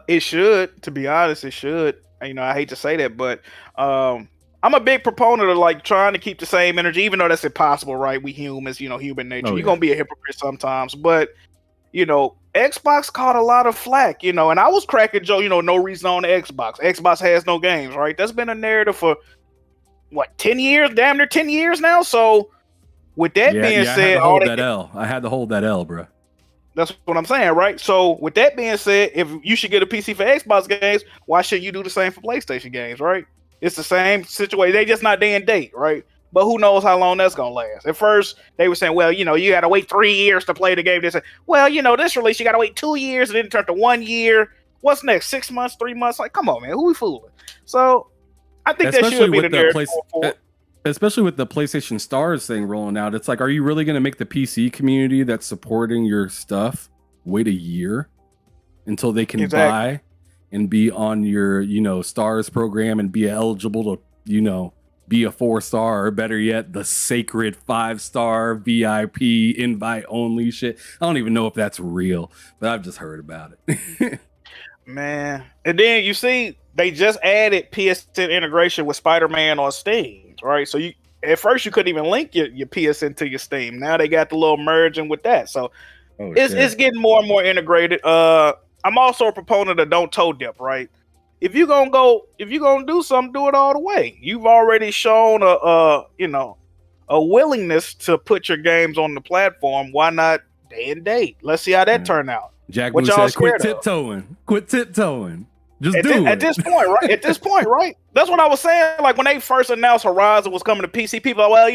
It should. To be honest, it should. I hate to say that, but I'm a big proponent of like trying to keep the same energy, even though that's impossible, right? We humans, human nature. You're gonna be a hypocrite sometimes, but Xbox caught a lot of flack, and I was cracking Joe, no reason on the Xbox. Xbox has no games, right? That's been a narrative for what, 10 years, damn near 10 years now. So with that being said, I had to hold that L, bro. That's what I'm saying, right? So with that being said, if you should get a PC for Xbox games, why shouldn't you do the same for PlayStation games, right? It's the same situation. They just not day and date, right? But who knows how long that's gonna last? At first, they were saying, well, you gotta wait 3 years to play the game. They said, well, this release, you gotta wait 2 years, and then turn to 1 year. What's next? 6 months, 3 months? Like, come on, man, who we fooling? So I think that should be the narrative going forward. Especially with the PlayStation Stars thing rolling out. It's like, are you really going to make the PC community that's supporting your stuff wait a year until they can buy and be on your, you know, Stars program and be eligible to, you know, be a 4-star, or better yet, the sacred 5-star VIP invite only shit? I don't even know if that's real, but I've just heard about it. Man. And then you see, they just added PSN integration with Spider-Man on Steam, right? So you, at first you couldn't even link your PSN to your Steam. Now they got the little merging with that. So it's getting more and more integrated. I'm also a proponent of don't toe dip, right? If you're gonna do something, do it all the way. You've already shown a willingness to put your games on the platform. Why not day and date? Let's see how that turn out. Jack Moose said, quit tiptoeing. Quit tiptoeing. Just do it. At this point, right? At this point, right? That's what I was saying. Like when they first announced Horizon was coming to PC, people are,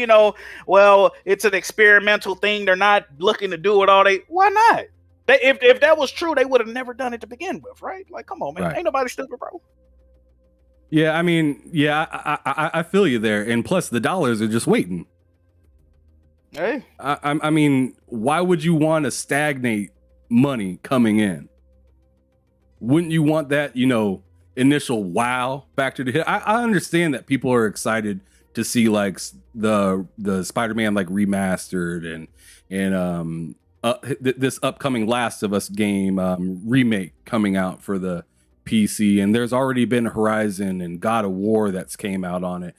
it's an experimental thing. They're not looking to do it all. Why not? If that was true, they would have never done it to begin with, right? Like, come on, man. Right. Ain't nobody stupid, bro. Yeah, I mean, I feel you there. And plus, the dollars are just waiting. Hey. I mean, why would you want to stagnate money coming in? Wouldn't you want that, initial wow factor to hit? I understand that people are excited to see like the Spider-Man like remastered and this upcoming Last of Us game remake coming out for the PC, and there's already been Horizon and God of War that's came out on it.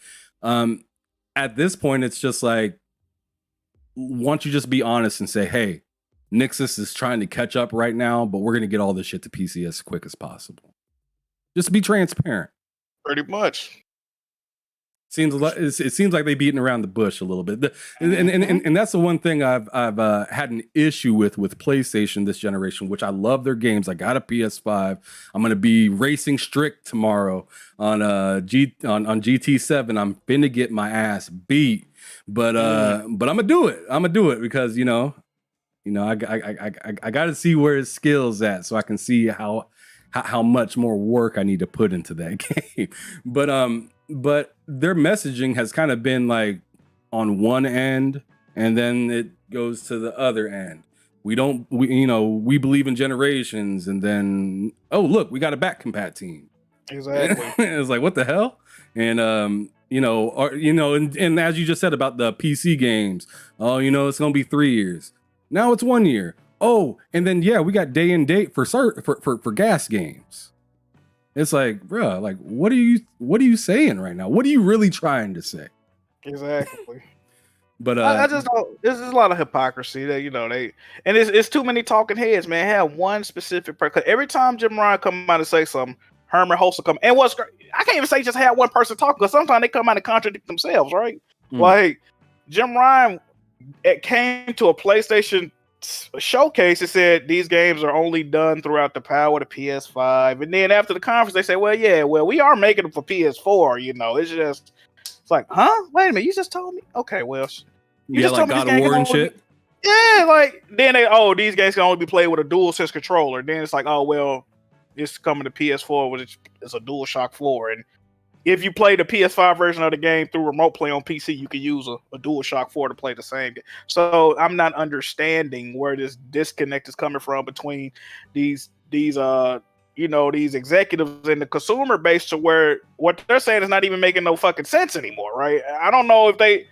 At this point, it's just like, why don't you just be honest and say, hey, Nixus is trying to catch up right now, but we're going to get all this shit to PC as quick as possible. Just be transparent. Pretty much. It seems like they beating around the bush a little bit, and that's the one thing I've had an issue with PlayStation this generation, which I love their games. I got a PS5. I'm gonna be racing strict tomorrow on GT7. I'm finna get my ass beat, but I'm gonna do it. I'm gonna do it because I got to see where his skills at, so I can see how much more work I need to put into that game. But their messaging has kind of been like on one end, and then it goes to the other end. We believe in generations, and then look, we got a back compat team. Exactly. It's like, what the hell? And and as you just said about the PC games, it's gonna be 3 years. Now it's 1 year. Oh, and then we got day and date for gas games. It's like, bro, like what are you saying right now? What are you really trying to say? Exactly. But I just don't. There's a lot of hypocrisy that and it's too many talking heads, man. Have one specific person. Every time Jim Ryan come out and say something, Herman Hulse will come. And I can't even say just have one person talk, because sometimes they come out and contradict themselves, right? Like Jim Ryan, it came to a PlayStation showcase. It said these games are only done throughout the power of the PS5, and then after the conference they say, well, we are making them for PS4. It's like, huh? Wait a minute, you just told me? Okay, well, you just told me God of War and shit. Yeah, like then these games can only be played with a DualSense controller. Then it's like, it's coming to PS4, which is a DualShock 4, and if you play the PS5 version of the game through remote play on PC, you can use a DualShock 4 to play the same game. So I'm not understanding where this disconnect is coming from between these executives and the consumer base, to where what they're saying is not even making no fucking sense anymore, right? I don't know if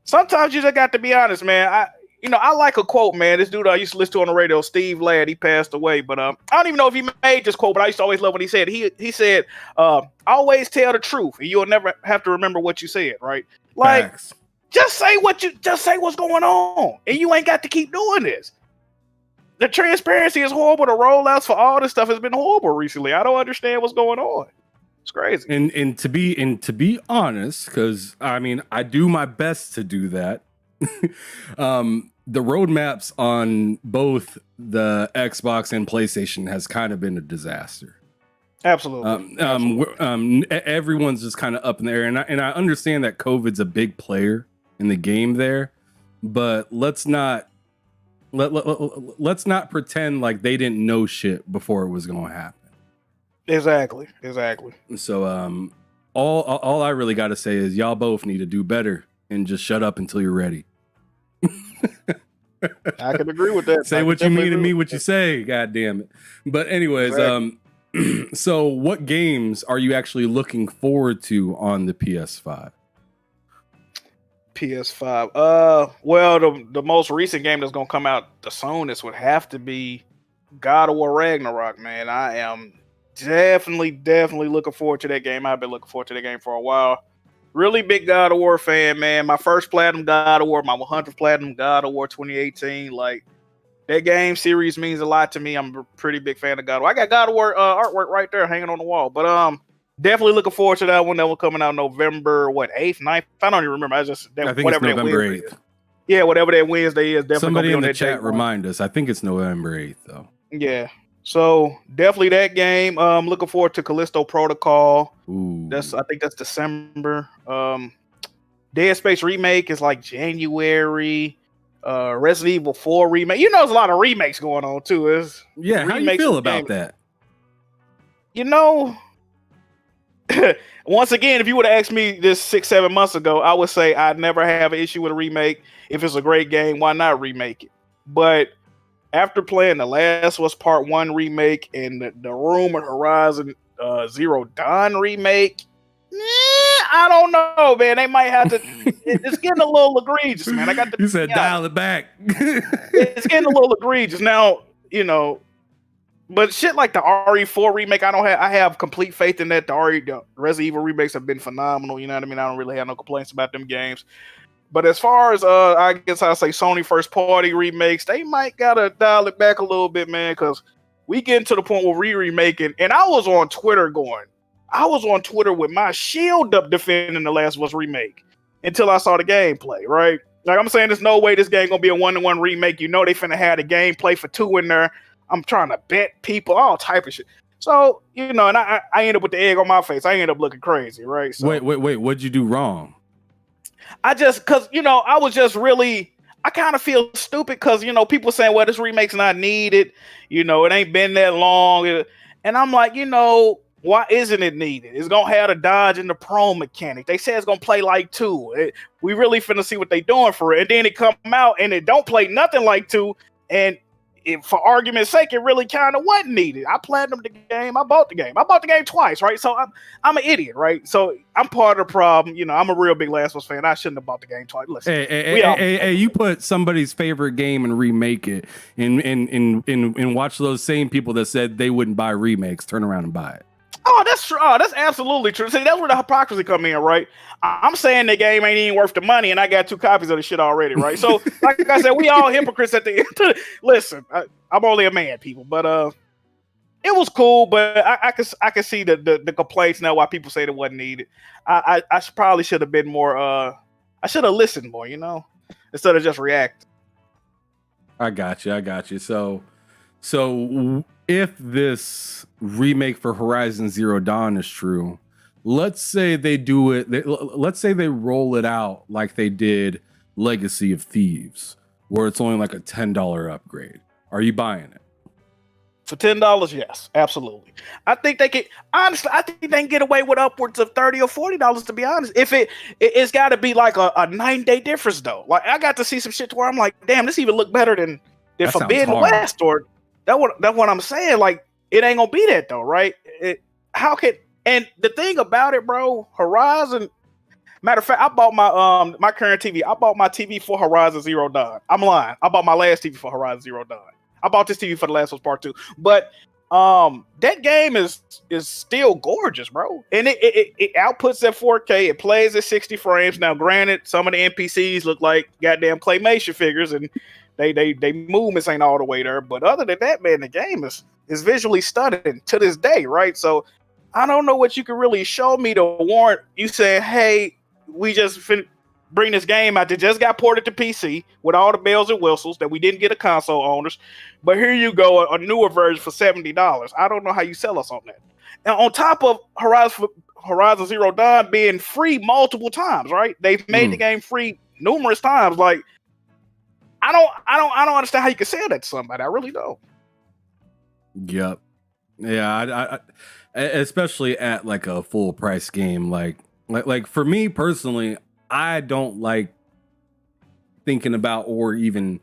sometimes you just got to be honest, man. I like a quote, man. This dude I used to listen to on the radio, Steve Ladd, he passed away, but I don't even know if he made this quote, but I used to always love what he said. He said, always tell the truth, and you'll never have to remember what you said, right? Like, Facts. just say what's going on, and you ain't got to keep doing this. The transparency is horrible. The rollouts for all this stuff has been horrible recently. I don't understand what's going on. It's crazy. And to be honest, because I do my best to do that. The roadmaps on both the Xbox and PlayStation has kind of been a disaster. Absolutely. Everyone's just kind of up in the air, and I understand that COVID's a big player in the game there, but let's not pretend like they didn't know shit before it was going to happen. Exactly. So all I really got to say is y'all both need to do better and just shut up until you're ready. I can agree with that. Say what you mean and mean what you say. God damn it. But anyways, Exactly. so what games are you actually looking forward to on the PS5? PS5. Well, the most recent game that's gonna come out the soonest would have to be God of War Ragnarok, man. I am definitely looking forward to that game. I've been looking forward to that game for a while. Really big God of War fan, man. My first platinum God of War, my 100th platinum God of War 2018. Like, that game series means a lot to me. I'm a pretty big fan of God of War. I got God of War artwork right there hanging on the wall. But definitely looking forward to that one. That one coming out November 8th, 9th. I don't even remember. I think whatever it's November that 8th. Yeah, whatever that Wednesday is. Definitely Somebody in the that chat remind us. I think it's November 8th though. Yeah. So definitely that game. Looking forward to Callisto Protocol. Ooh. I think that's December. Dead Space remake is like January. Resident Evil 4 remake. You know, there's a lot of remakes going on too. How you feel about that? You know, once again, if you would have asked me this 6-7 months ago, I would say I'd never have an issue with a remake. If it's a great game, why not remake it? But after playing The Last of Us Part 1 remake and the rumored Horizon Zero Dawn remake, I don't know, man. They might have to. It's getting a little egregious, man. I got to. You said dial it back. It's getting a little egregious now, you know. But shit like the RE4 remake, I have complete faith in that. The Resident Evil remakes have been phenomenal. You know what I mean? I don't really have no complaints about them games. But as far as I guess I'll say Sony first party remakes, they might gotta dial it back a little bit, man, because we getting to the point where we remaking. And I was on Twitter with my shield up defending the Last of Us remake until I saw the gameplay, right? Like, I'm saying there's no way this game gonna be a 1-to-1 remake. You know they finna have the gameplay for 2 in there. I'm trying to bet people, all type of shit. So, you know, and I end up with the egg on my face. I end up looking crazy, right? So, wait. What'd you do wrong? Cause, you know, I kind of feel stupid because, you know, people saying, well, this remake's not needed. You know, it ain't been that long. And I'm like, you know, why isn't it needed? It's going to have the dodge and the prone mechanic. They say it's going to play like 2. We really finna see what they doing for it. And then it come out and it don't play nothing like 2. And for argument's sake, it really kind of wasn't needed. I platinumed the game. I bought the game twice, right? So I'm an idiot, right? So I'm part of the problem. You know, I'm a real big Last of Us fan. I shouldn't have bought the game twice. Listen, hey, you put somebody's favorite game and remake it, and watch those same people that said they wouldn't buy remakes turn around and buy it. Oh, that's true. Oh, that's absolutely true. See, that's where the hypocrisy come in, right? I'm saying the game ain't even worth the money, and I got 2 copies of the shit already, right? So, like I said, we all hypocrites at the end. Listen, I'm only a man, people, but it was cool. But I can see the complaints now why people say it wasn't needed. I probably should have been more. I should have listened more, you know, instead of just reacting. I got you. So if this remake for Horizon Zero Dawn is true, let's say they do it. Let's say they roll it out like they did Legacy of Thieves, where it's only like a $10 upgrade. Are you buying it? For $10, yes, absolutely. I think they can get away with upwards of $30 or $40. To be honest, if it's got to be like a 9-day difference though. Like, I got to see some shit to where I'm like, damn, this even look better than Forbidden West, or that's what I'm saying. Like, it ain't gonna be that though, right? And the thing about it, bro, Horizon. Matter of fact, I bought my current TV. I bought my TV for Horizon Zero Dawn. I'm lying. I bought my last TV for Horizon Zero Dawn. I bought this TV for The Last of Us Part 2. But that game is still gorgeous, bro. And it outputs at 4K. It plays at 60 frames. Now, granted, some of the NPCs look like goddamn claymation figures, and they movements ain't all the way there. But other than that, man, the game is visually stunning to this day, right? So I don't know what you can really show me to warrant you saying, hey, we just bring this game out that just got ported to PC with all the bells and whistles that we didn't get a console owners. But here you go, a newer version for $70. I don't know how you sell us on that. And on top of Horizon Zero Dawn being free multiple times, right? They've made the game free numerous times. Like, I don't understand how you can sell that to somebody. I really don't. Yep. Yeah. especially at like a full price game. Like for me personally, I don't like thinking about or even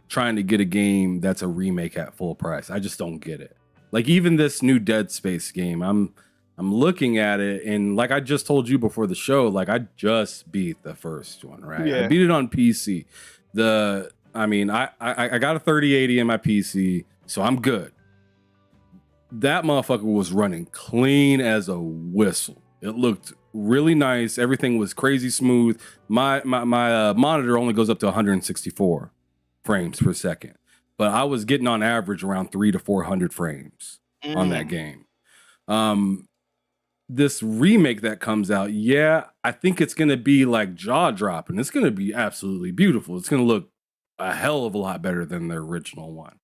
trying to get a game that's a remake at full price. I just don't get it. Like even this new Dead Space game, I'm looking at it, and like I just told you before the show, like I just beat the first one, right? Yeah. I beat it on PC. I got a 3080 in my PC, so I'm good. That motherfucker was running clean as a whistle. It looked really nice. Everything was crazy smooth. My monitor only goes up to 164 frames per second, but I was getting on average around 300 to 400 frames on that game. This remake that comes out, yeah, I think it's going to be like jaw dropping. It's going to be absolutely beautiful. It's going to look a hell of a lot better than the original one.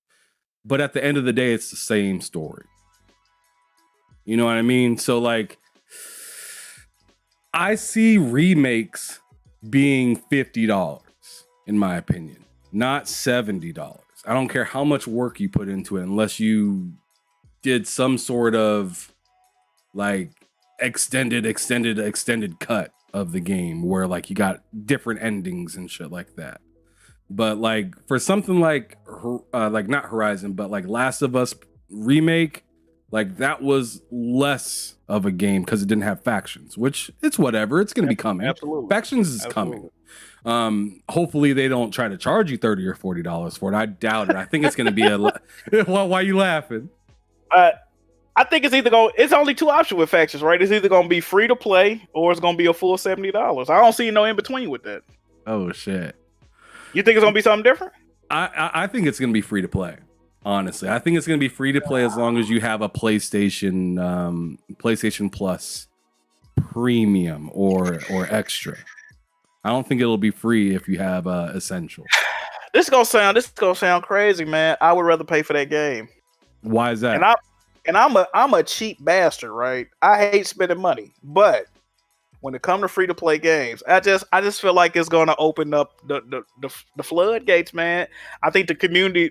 But at the end of the day, it's the same story. You know what I mean? So like, I see remakes being $50 in my opinion, not $70. I don't care how much work you put into it unless you did some sort of like extended cut of the game where like you got different endings and shit like that. But like for something like not Horizon, but like Last of Us remake, like that was less of a game because it didn't have factions, which it's whatever. It's going to be coming. Absolutely. Factions is coming. Hopefully they don't try to charge you $30 or $40 for it. I doubt it. I think it's going to be why are you laughing? I think it's only two options with factions, right? It's either going to be free to play or it's going to be a full $70. I don't see no in between with that. Oh shit. You think it's going to be something different? I think it's going to be free to play. Honestly, I think it's going to be free to play as long as you have a PlayStation Plus Premium or Extra. I don't think it'll be free if you have Essential. This is gonna sound crazy, man. I would rather pay for that game. Why is that? And I'm a cheap bastard, right? I hate spending money, but when it comes to free to play games, I just feel like it's gonna open up the floodgates, man. I think the community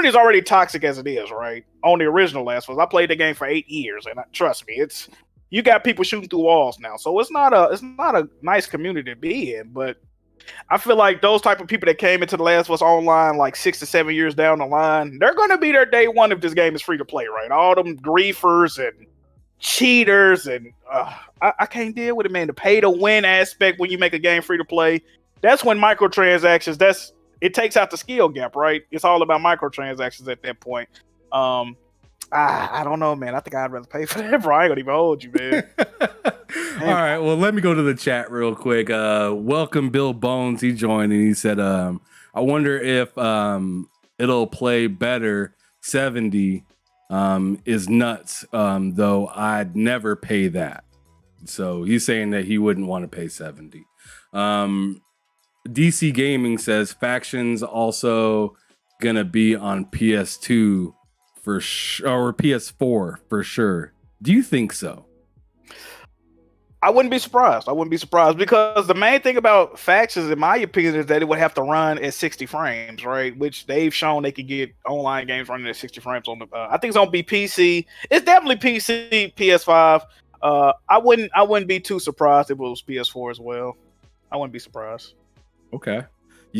is already toxic as it is, right? On the original Last of Us, I played the game for 8 years, and trust me, you got people shooting through walls now, so it's not a nice community to be in. But I feel like those type of people that came into the Last of Us online like 6 to 7 years down the line, they're gonna be there day one if this game is free to play, right? All them griefers and cheaters and I can't deal with it, man. The pay to win aspect when you make a game free to play, that's when microtransactions, it takes out the skill gap, right? It's all about microtransactions at that point. I don't know, man. I think I'd rather pay for that, bro. I ain't gonna even hold you, man. All right, well, let me go to the chat real quick. Welcome Bill Bones. He joined and he said, I wonder if it'll play better. 70 is nuts, though I'd never pay that. So he's saying that he wouldn't want to pay 70. DC Gaming says Factions also gonna be on PS2 for or PS4 for sure. Do you think so? I wouldn't be surprised. Because the main thing about Factions, in my opinion, is that it would have to run at 60 frames, right? Which they've shown they could get online games running at 60 frames on the. I think it's gonna be PC. It's definitely PC, PS5. I wouldn't be too surprised if it was PS4 as well. I wouldn't be surprised. Okay.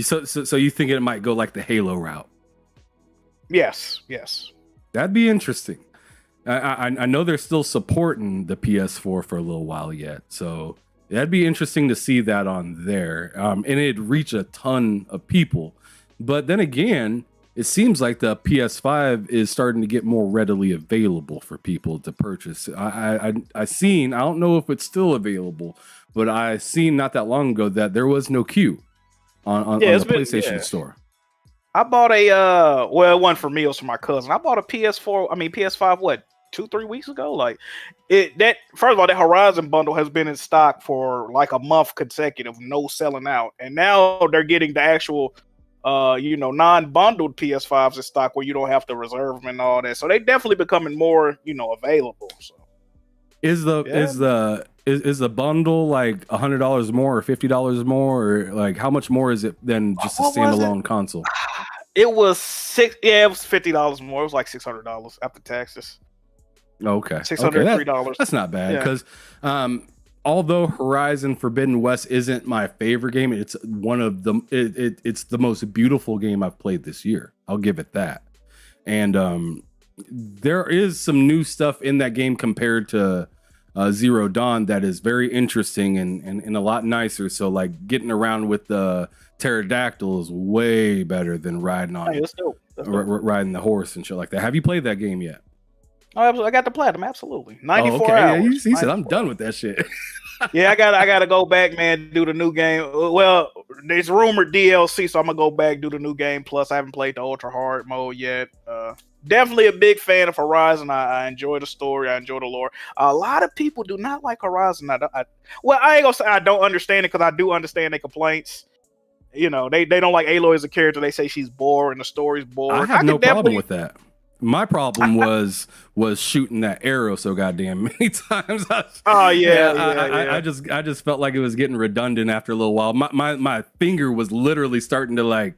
So you think it might go like the Halo route? Yes. That'd be interesting. I know they're still supporting the PS4 for a little while yet, so that'd be interesting to see that on there. And it'd reach a ton of people. But then again, it seems like the PS5 is starting to get more readily available for people to purchase. I don't know if it's still available, but I seen not that long ago that there was no queue on the PlayStation Store. I bought it wasn't for me, it was for my cousin. I bought a PS5, 2-3 weeks ago? Like first of all, that Horizon bundle has been in stock for like a month consecutive, no selling out. And now they're getting the actual non-bundled PS5s in stock where you don't have to reserve them and all that. So they definitely becoming more, available. So is the bundle like $100 more or $50 more, or like how much more is it than just a standalone console? It was $50 more. It was like $600 after taxes. Okay. $603. That's not bad Yeah. because although Horizon Forbidden West isn't my favorite game, it's one of the it's the most beautiful game I've played this year. I'll give it that. And there is some new stuff in that game compared to Zero Dawn that is very interesting and a lot nicer. So like getting around with the pterodactyl is way better than riding on Hey, that's dope. riding the horse and shit like that. Have you played that game yet? Oh, I got the platinum, absolutely. 94 okay. hours. Yeah, he said, 94 I'm done with that shit. Yeah, I gotta go back, man, do the new game. Well, there's rumored DLC, so I'm gonna go back, do the new game. Plus, I haven't played the ultra hard mode yet. Definitely a big fan of Horizon. I enjoy the story, I enjoy the lore. A lot of people do not like Horizon. I ain't gonna say I don't understand it, because I do understand their complaints. You know, they don't like Aloy as a character. They say she's boring, the story's boring. I have no problem with that. My problem was shooting that arrow so goddamn many times. I just felt like it was getting redundant after a little while. My finger was literally starting to like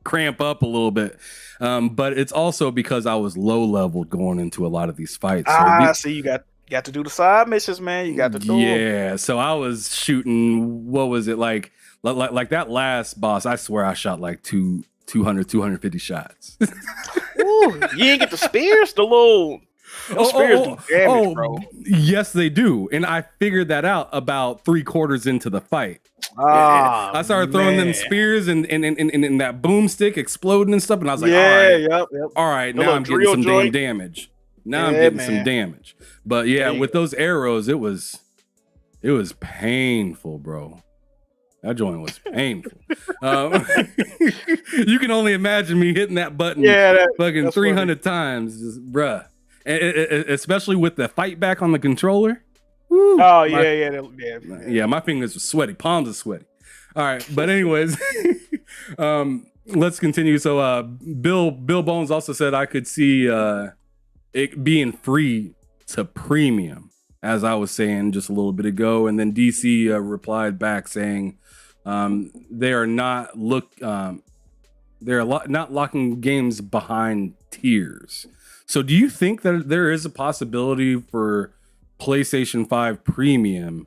cramp up a little bit. But it's also because I was low level going into a lot of these fights. So you got to do the side missions, man. You got to do them. Yeah, so I was shooting, what was it, like that last boss, I swear I shot like 250 shots. Ooh, you didn't get the spears? The little spears do damage, bro. Yes, they do. And I figured that out about 3/4 into the fight. I started throwing them spears and that boomstick exploding and stuff. And I was like, all right, now I'm getting some damn damage. Now I'm getting some damage. But yeah, with those arrows, it was painful, bro. That joint was painful. You can only imagine me hitting that button fucking 300 times, just bruh. And especially with the fight back on the controller. Woo, my fingers were sweaty, palms are sweaty. All right, but anyways, let's continue. So Bill Bones also said I could see it being free to premium, as I was saying just a little bit ago, and then DC replied back saying they are not locking games behind tiers. So do you think that there is a possibility for PlayStation 5 Premium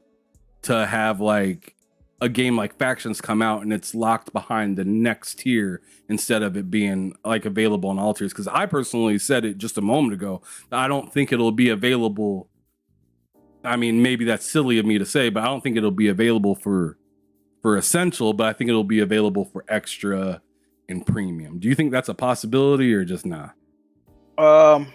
to have like a game like Factions come out and it's locked behind the next tier instead of it being like available on all tiers? Because I personally said it just a moment ago, I don't think it'll be available. I mean, maybe that's silly of me to say, but I don't think it'll be available for Essential, but I think it'll be available for Extra and Premium. Do you think that's a possibility or just not? I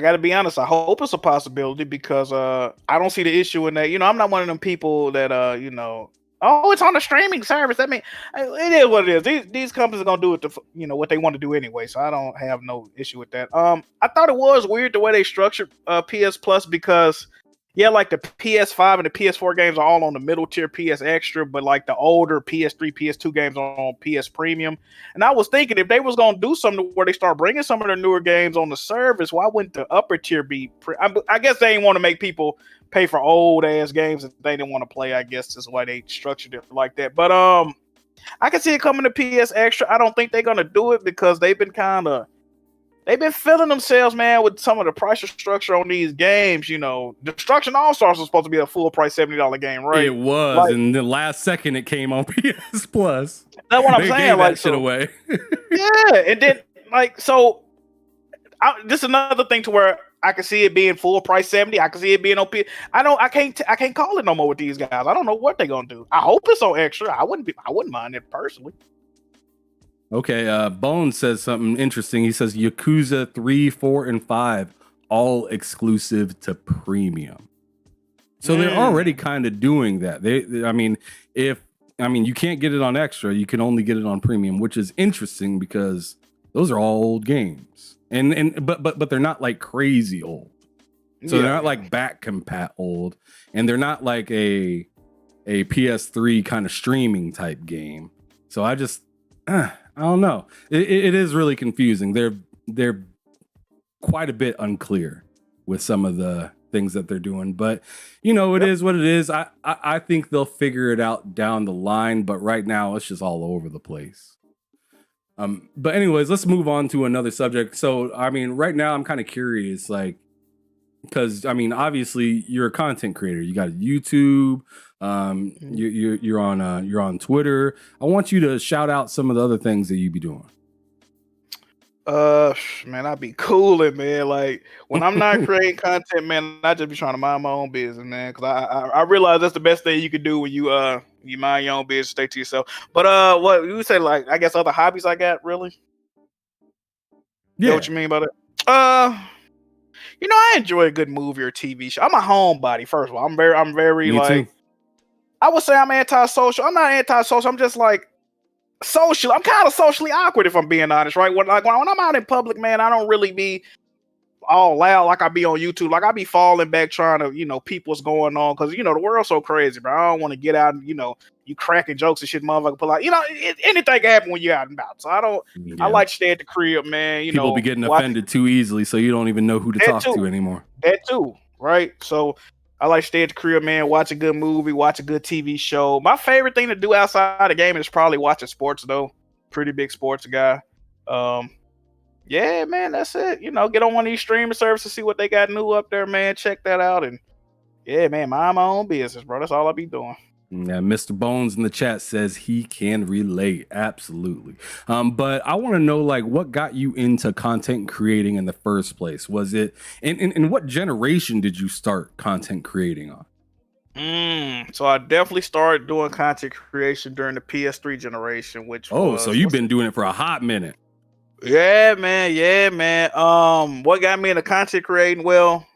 gotta be honest, I hope it's a possibility, because I don't see the issue in that. You know, I'm not one of them people that it's on the streaming service. I mean, it is what it is. These companies are gonna do it to what they want to do anyway, so I don't have no issue with that. I thought it was weird the way they structured PS Plus, because like the PS5 and the PS4 games are all on the middle tier PS Extra, but like the older PS3, PS2 games are on PS Premium. And I was thinking, if they was gonna do something where they start bringing some of the newer games on the service, why wouldn't the upper tier be? I guess they didn't want to make people pay for old ass games that they didn't want to play. I guess that's why they structured it like that. But I can see it coming to PS Extra. I don't think they're gonna do it, because they've been filling themselves, man, with some of the price structure on these games. You know, Destruction All Stars was supposed to be a full price $70 game, right? It was, and the last second it came on PS Plus. That's what I'm saying. Gave like that shit away. Yeah, and then this is another thing to where I can see it being full price 70. I can see it being on PS. I can't call it no more with these guys. I don't know what they're gonna do. I hope it's on Extra. I wouldn't mind it personally. Okay, Bones says something interesting. He says Yakuza 3, 4, and 5 all exclusive to premium. So they're already kind of doing that. You can't get it on Extra, you can only get it on premium, which is interesting because those are all old games. But they're not like crazy old. So they're not like back compat old, and they're not like a PS3 kind of streaming type game. So I just I don't know. It is really confusing. They're quite a bit unclear with some of the things that they're doing, but it is what it is. I think they'll figure it out down the line, but right now it's just all over the place. But anyways, let's move on to another subject. So, I mean, right now I'm kind of curious, like, because I mean, obviously, you're a content creator. You got YouTube. You're on Twitter. I want you to shout out some of the other things that you be doing. Man, I be cooling, man. Like when I'm not creating content, man, I just be trying to mind my own business, man. Because I realize that's the best thing you can do when you mind your own business, stay to yourself. But what you say, like I guess other hobbies I got, really? Yeah, Know what you mean by that? I enjoy a good movie or TV show. I'm a homebody, first of all. I'm very me like too. I would say I'm antisocial. I'm not antisocial. I'm just like social. I'm kind of socially awkward if I'm being honest, right? When I'm out in public, man, I don't really be all loud like I be on YouTube. Like I be falling back trying to, peep what's going on because the world's so crazy, bro. I don't want to get out and you cracking jokes and shit, motherfucker. Pull out, anything can happen when you're out and about. So I don't. Yeah. I like to stay at the crib, man. People be getting offended too easily, so you don't even know who to talk to anymore. That too, right? So I like to stay at the crib, man, watch a good movie, watch a good TV show. My favorite thing to do outside the game is probably watching sports, though. Pretty big sports guy. Yeah, man, that's it. Get on one of these streaming services, see what they got new up there, man. Check that out. And yeah, man, mind my own business, bro. That's all I be doing. Yeah, Mr. Bones in the chat says he can relate. Absolutely. But I want to know, like, what got you into content creating in the first place? Was it in what generation did you start content creating on? So I definitely started doing content creation during the PS3 generation, which so you've been doing it for a hot minute. Yeah, man. What got me into content creating? Well,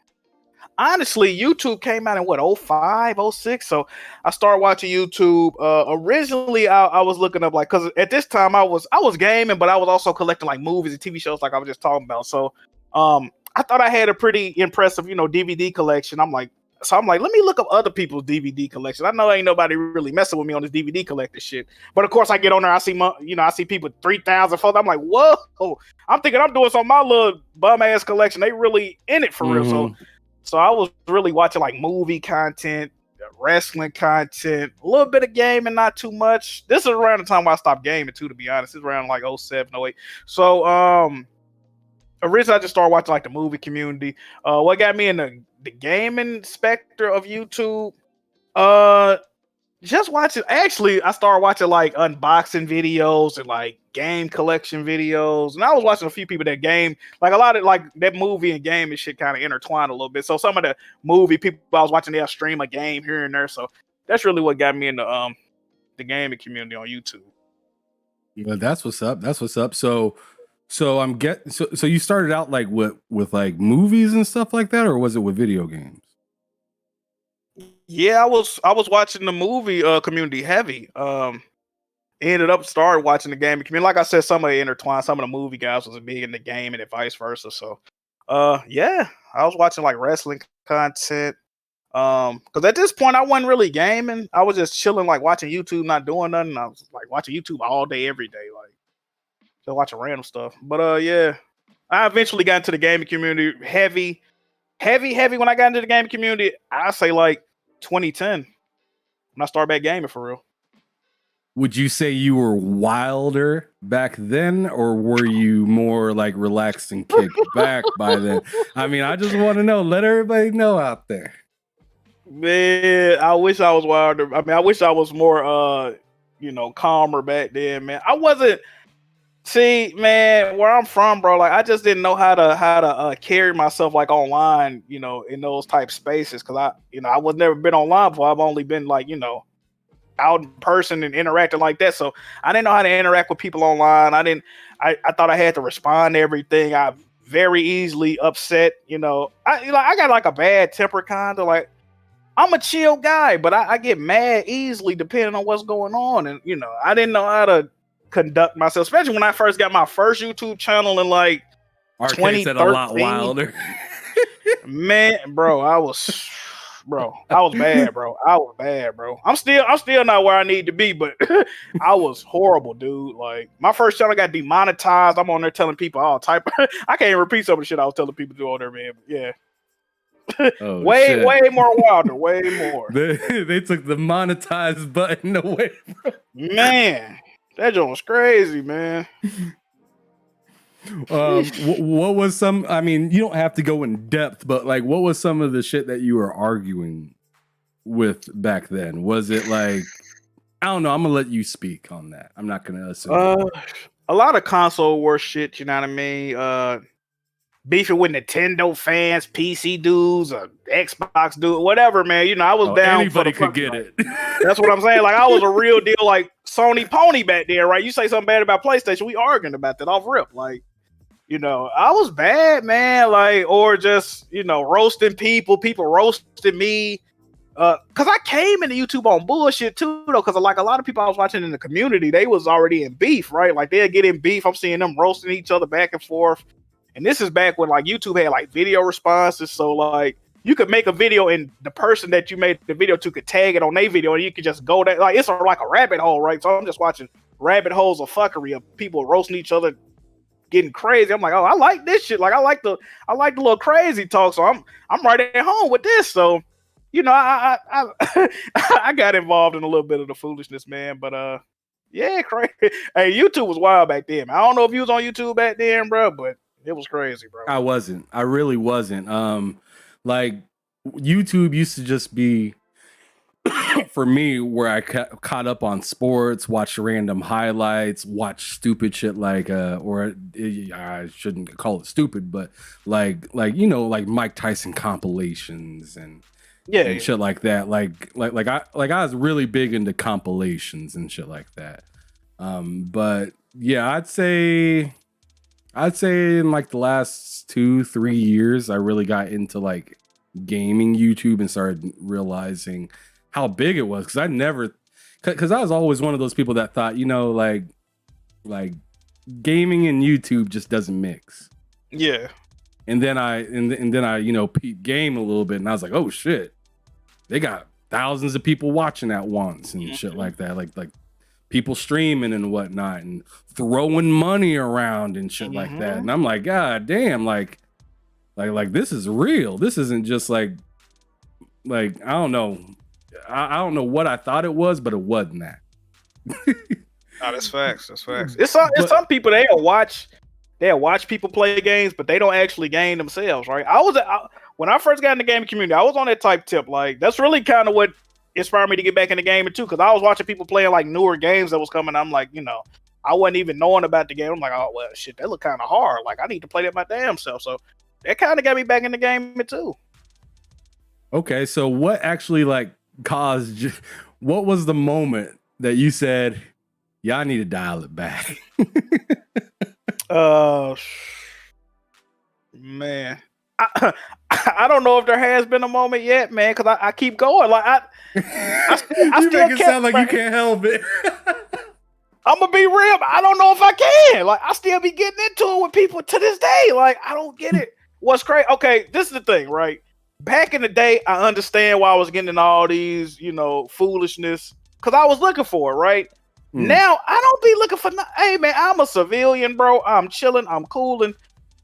honestly, YouTube came out in what, 05, 06? So I started watching YouTube. Originally, I was looking up because at this time I was gaming, but I was also collecting like movies and TV shows, like I was just talking about. So I thought I had a pretty impressive, DVD collection. I'm like, let me look up other people's DVD collection. I know ain't nobody really messing with me on this DVD collector shit. But of course, I get on there, I see people 3,000 photos. I'm like, whoa! I'm thinking I'm doing some of my little bum ass collection. They really in it for real. So I was really watching like movie content, wrestling content, a little bit of gaming, not too much. This is around the time I stopped gaming too, to be honest. It's around like 07, 08. So originally I just started watching like the movie community. What got me in the gaming specter of YouTube? Just watching. Actually, I started watching like unboxing videos and like game collection videos, and I was watching a few people that game, like a lot of like that movie and game and shit kind of intertwined a little bit. So some of the movie people I was watching, they'll stream a game here and there. So that's really what got me into the gaming community on YouTube. Well, that's what's up. So so you started out like with like movies and stuff like that, or was it with video games? Yeah, I was watching the movie community heavy. Ended up started watching the gaming community. Like I said, some of it intertwined. Some of the movie guys was big in the game and vice versa. So yeah, I was watching like wrestling content. Because at this point I wasn't really gaming. I was just chilling, like watching YouTube, not doing nothing. I was like watching YouTube all day, every day, like just watching random stuff. But yeah, I eventually got into the gaming community heavy. When I got into the gaming community, I say like 2010 when I started back gaming for real. Would you say you were wilder back then, or were you more like relaxed and kicked back by then? I mean, I just want to know. Let everybody know out there. Man, I wish I was wilder. I mean, I wish I was more, calmer back then, man. I wasn't. See, man, where I'm from, bro, like I just didn't know how to carry myself like online, in those type spaces. Cause I was never been online before. I've only been like, out in person and interacting like that. So I didn't know how to interact with people online. I thought I had to respond to everything. I very easily upset, I got like a bad temper kind of like. I'm a chill guy, but I get mad easily depending on what's going on. And, I didn't know how to conduct myself, especially when I first got my first YouTube channel in like 2013. Said a lot wilder. Man, bro, I was bad, bro. I'm still not where I need to be, but I was horrible, dude. Like my first channel got demonetized. I'm on there telling people all type. I can't even repeat some of the shit I was telling people to do on there, man. But yeah. Oh, way more wilder, way more. They took the monetize button away, bro. Man, that joint was crazy, man. What was some? I mean, you don't have to go in depth, but like, what was some of the shit that you were arguing with back then? Was it like, I don't know. I'm gonna let you speak on that. I'm not gonna assume. A lot of console war shit. You know what I mean? Beefing with Nintendo fans, PC dudes, or Xbox dude, whatever, man. You know, I was down. Anybody could get it. That's what I'm saying. Like, I was a real deal, like Sony pony back there, right? You say something bad about PlayStation, we arguing about that off rip. Like, you know, I was bad, man. Like, or just, you know, roasting people roasting me. Cause I came into YouTube on bullshit too, though. Cause like a lot of people I was watching in the community, they was already in beef, right? Like they'd get in beef. I'm seeing them roasting each other back and forth. And this is back when like YouTube had like video responses. So like you could make a video and the person that you made the video to could tag it on their video and you could just go there. Like it's like a rabbit hole, right? So I'm just watching rabbit holes of fuckery of people roasting each other, getting crazy. I'm like, oh, I like this shit. Like I like the little crazy talk. So I'm right at home with this. So, you know, I I got involved in a little bit of the foolishness, man. But yeah, crazy. Hey, YouTube was wild back then. I don't know if you was on YouTube back then, bro, but it was crazy, bro. I wasn't. I really wasn't. Like YouTube used to just be for me where I caught up on sports, watched random highlights, watch stupid shit like I shouldn't call it stupid, but like you know, like Mike Tyson compilations and shit like that. Like I was really big into compilations and shit like that. But yeah, I'd say in like the last 2-3 years, I really got into like gaming YouTube and started realizing how big it was. Cause I was always one of those people that thought, you know, like gaming and YouTube just doesn't mix. Yeah. And then I, you know, peeped game a little bit and I was like, oh shit, they got thousands of people watching at once and shit like that. Like people streaming and whatnot and throwing money around and shit like that. And I'm like, God damn, like this is real. This isn't just like I don't know. I don't know what I thought it was, but it wasn't that. Oh, that's facts. That's facts. It's some people they'll watch people play games, but they don't actually game themselves, right? When I first got in the gaming community, I was on that type tip. Like that's really kind of what inspired me to get back in the gaming too, because I was watching people playing like newer games that was coming. I'm like, you know, I wasn't even knowing about the game. I'm like, oh well, shit, that look kind of hard. Like I need to play that my damn self. So that kind of got me back in the gaming too. Okay, so what actually like caused? What was the moment that you said, "Yeah, I need to dial it back"? Man, I don't know if there has been a moment yet, man, because I keep going. Like I you make it sound like you can't help it. I'm gonna be real. I don't know if I can. Like I still be getting into it with people to this day. Like I don't get it. What's crazy? Okay, this is the thing, right? Back in the day, I understand why I was getting in all these, you know, foolishness because I was looking for it, right? Now I don't be looking for. Hey man, I'm a civilian, bro. I'm chilling. I'm cooling.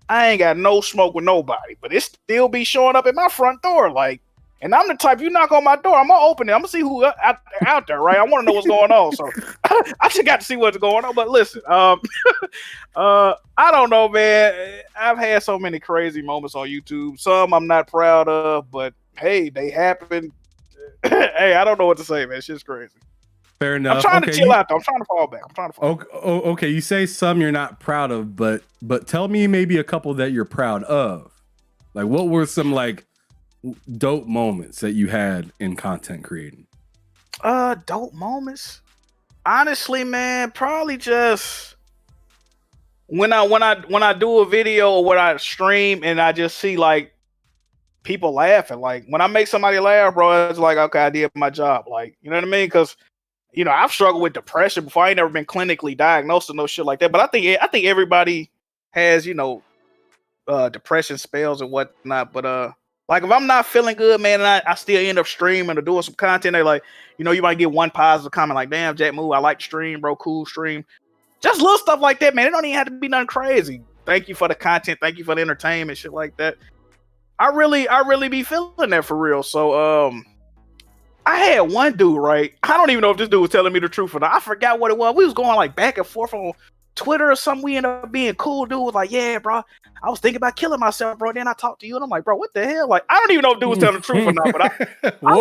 I ain't got no smoke with nobody, but it still be showing up at my front door, like. And I'm the type, you knock on my door, I'm gonna open it. I'm gonna see who out there, right? I want to know what's going on. So I just got to see what's going on. But listen, I don't know, man. I've had so many crazy moments on YouTube. Some I'm not proud of, but hey, they happen. Hey, I don't know what to say, man. Shit's crazy. Fair enough. I'm trying to chill out, though. I'm trying to fall back. Okay, you say some you're not proud of, but tell me maybe a couple that you're proud of. Like, what were some like dope moments that you had in content creating? Dope moments. Honestly, man, probably just when I do a video or when I stream and I just see like people laughing. Like when I make somebody laugh, bro, it's like, okay, I did my job. Like, you know what I mean? Because you know, I've struggled with depression before. I ain't never been clinically diagnosed or no shit like that. But I think everybody has, you know, depression spells and whatnot. But like if I'm not feeling good, man, and I still end up streaming or doing some content, they like, you know, you might get one positive comment like, damn, Jack Move, I like the stream, bro, cool stream. Just little stuff like that, man. It don't even have to be nothing crazy. Thank you for the content, thank you for the entertainment, shit like that. I really be feeling that for real. So I had one dude, right? I don't even know if this dude was telling me the truth or not. I forgot what it was. We was going like back and forth on Twitter or something. We ended up being cool. Dude was like, yeah, bro, I was thinking about killing myself, bro. Then I talked to you, and I'm like, bro, what the hell? Like, I don't even know if dude was telling the truth or not, but I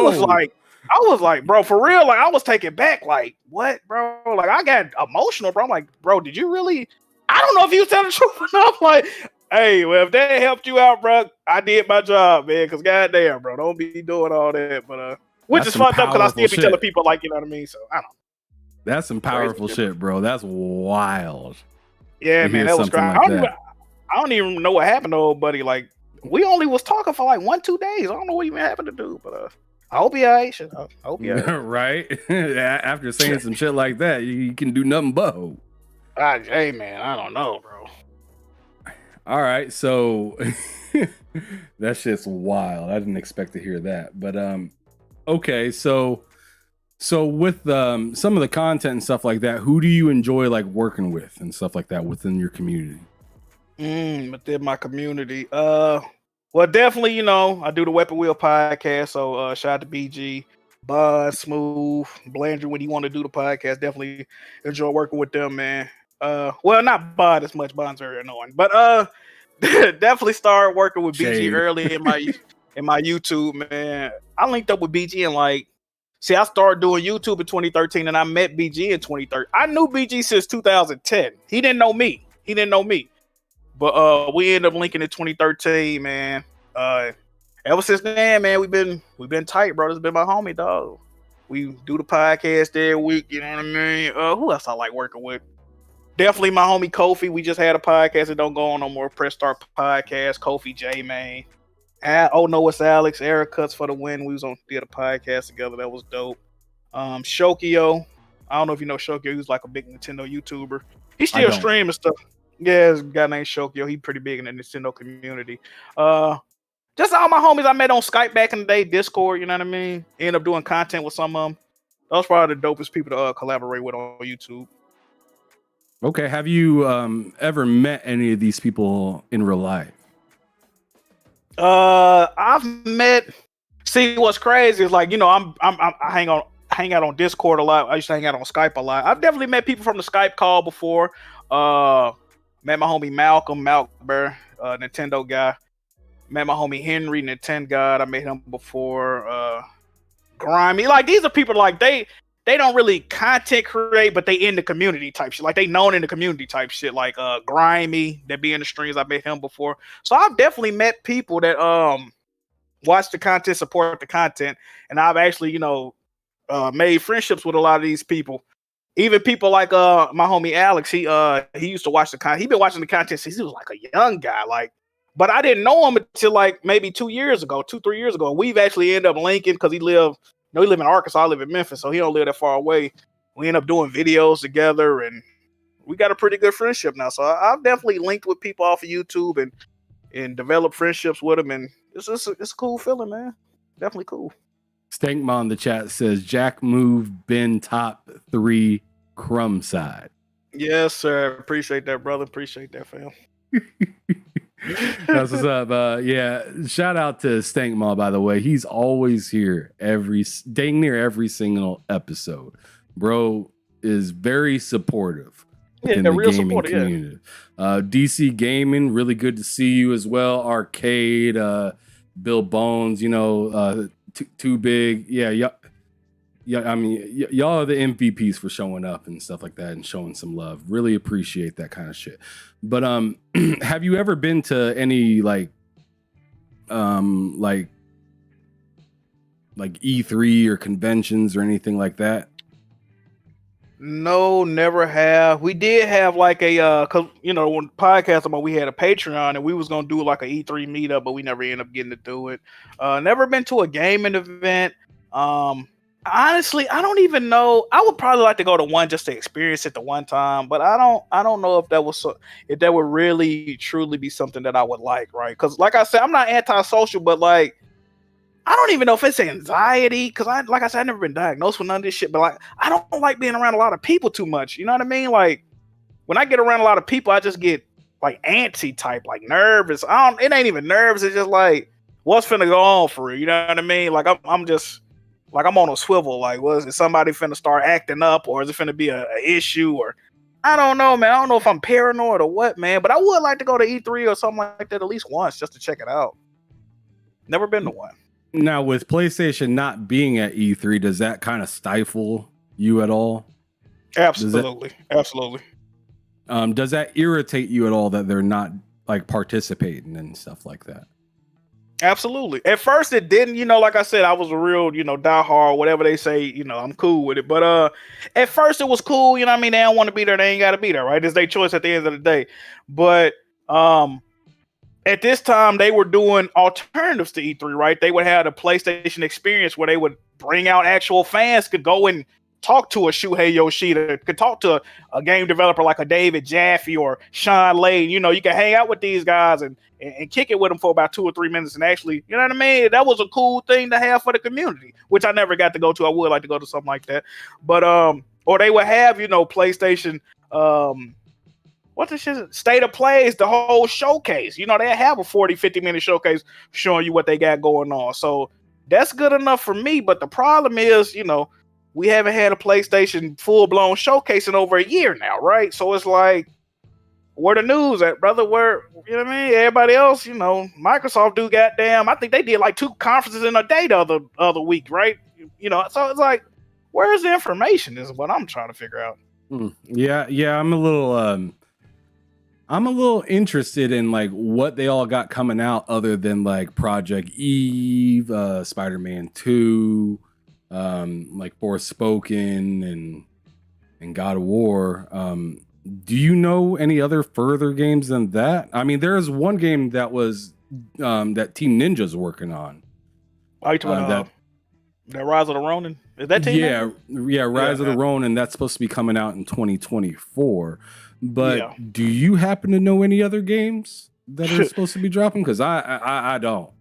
was like, bro, for real, like I was taken back, like, what, bro? Like I got emotional, bro. I'm like, bro, did you really? I don't know if you was telling the truth or not. I'm like, hey, well, if that helped you out, bro, I did my job, man. Cause goddamn, bro, don't be doing all that. But which That's is fucked up because I still be shit. telling people, like, you know what I mean. So I don't know. That's some powerful shit, bro. That's wild. Yeah, man, that was crazy. I don't even know what happened to old buddy. Like, we only was talking for like 1-2 days. I don't know what even happened to dude, but I hope he alright. I hope he alright. Right? After saying some shit like that, you can do nothing but hope. Hey, man, I don't know, bro. All right, so that shit's wild. I didn't expect to hear that, but okay, so with some of the content and stuff like that, who do you enjoy like working with and stuff like that within your community? Within my community, well, definitely, you know, I do the Weapon Wheel podcast, so shout out to BG, Buzz, Smooth, Blandry when he want to do the podcast. Definitely enjoy working with them, man. Well, not Bud as much. Bud's very annoying, but definitely started working with BG early in my YouTube, man. I linked up with BG and like, see, I started doing YouTube in 2013, and I met BG in 2013. I knew BG since 2010. He didn't know me. But we ended up linking in 2013, man. Ever since then, man, we've been tight, bro. This has been my homie, dog. We do the podcast every week, you know what I mean? Who else I like working with? Definitely my homie Kofi. We just had a podcast that don't go on no more. Press Start podcast. Kofi J, man. Oh no, it's Alex. Eric Cuts for the win. We was on did a podcast together. That was dope. Shokio. I don't know if you know Shokio. He was like a big Nintendo YouTuber. He still streaming stuff. Yeah, there's a guy named Shokio. He pretty big in the Nintendo community. Just all my homies I met on Skype back in the day, Discord, you know what I mean? End up doing content with some of them. Those probably the dopest people to collaborate with on YouTube. Okay, have you ever met any of these people in real life? I've met. See, what's crazy is like, you know, I hang out on Discord a lot. I used to hang out on Skype a lot. I've definitely met people from the Skype call before. Met my homie Malcolm Bear, Nintendo guy. Met my homie Henry, Nintendo God. I met him before. Grimy, like these are people like they don't really content create, but they in the community type shit. Like they known in the community type shit. Like Grimy, that be in the streams. I met him before. So I've definitely met people that watch the content, support the content, and I've actually, you know, made friendships with a lot of these people. Even people like my homie Alex, he used to watch the content. He been watching the content since he was like a young guy. Like, but I didn't know him until like maybe 2-3 years ago. We've actually ended up linking because he live in Arkansas. I live in Memphis, so he don't live that far away. We end up doing videos together, and we got a pretty good friendship now. So I've definitely linked with people off of YouTube and developed friendships with them, and it's a cool feeling, man. Definitely cool. Stankma in the chat says Jack Move been top 3 crumb side. Yes, sir. Appreciate that, brother. Appreciate that, fam. That's what's up. Yeah, shout out to Stankma, by the way. He's always here dang near every single episode. Bro is very supportive in the gaming community. Yeah. DC Gaming, really good to see you as well. Arcade, Bill Bones, you know, too big. Yeah. I mean, y'all are the MVPs for showing up and stuff like that and showing some love. Really appreciate that kind of shit. But have you ever been to any like E3 or conventions or anything like that? No, never have. We did have like a cause you know, when podcast about we had a Patreon and we was gonna do like a E3 meetup, but we never ended up getting to do it. Never been to a gaming event. Honestly, I don't even know. I would probably like to go to one just to experience it the one time, but I don't know if that would really truly be something that I would like, right? Because like I said, I'm not antisocial, but like I don't even know if it's anxiety, because like I said, I've never been diagnosed with none of this shit, but like I don't like being around a lot of people too much. You know what I mean? Like when I get around a lot of people, I just get like antsy type, like nervous. It ain't even nervous, it's just like what's finna go on for real, you know what I mean? Like I'm just like I'm on a swivel. Like, is somebody finna start acting up, or is it finna be a issue? Or I don't know, man. I don't know if I'm paranoid or what, man. But I would like to go to E3 or something like that at least once just to check it out. Never been to one. Now, with PlayStation not being at E3, does that kind of stifle you at all? Absolutely. Absolutely. Does that irritate you at all that they're not like participating and stuff like that? Absolutely. At first it didn't, like I said, I was a real, diehard, whatever they say, I'm cool with it. But at first it was cool, They don't want to be there, they ain't gotta be there, right? It's their choice at the end of the day. But at this time they were doing alternatives to E3, right? They would have the PlayStation experience where they would bring out actual fans, could go and talk to a Shuhei Yoshida, could talk to a game developer like a David Jaffe or Sean Layden. You can hang out with these guys and kick it with them for about 2 or 3 minutes and actually, you know what I mean? That was a cool thing to have for the community, which I never got to go to. I would like to go to something like that. But or they would have, PlayStation what the shit? State of Plays, the whole showcase. They have a 40-50 minute showcase showing you what they got going on. So that's good enough for me. But the problem is, we haven't had a PlayStation full-blown showcase in over a year now, right? So it's like, where the news at, brother? Where, you know what I mean? Everybody else, Microsoft do goddamn, I think they did like 2 conferences in a day the other week, right? So it's like, where's the information is what I'm trying to figure out. Yeah, I'm a little interested in like what they all got coming out other than like Project Eve, Spider-Man 2, like Forspoken and God of War. Do you know any other further games than that? I mean, there is one game that was that Team Ninja's working on. Are you talking about that Rise of the Ronin? Is that Team Ninja? Yeah, Rise of the Ronin. That's supposed to be coming out in 2024. But do you happen to know any other games that are supposed to be dropping? Because I don't.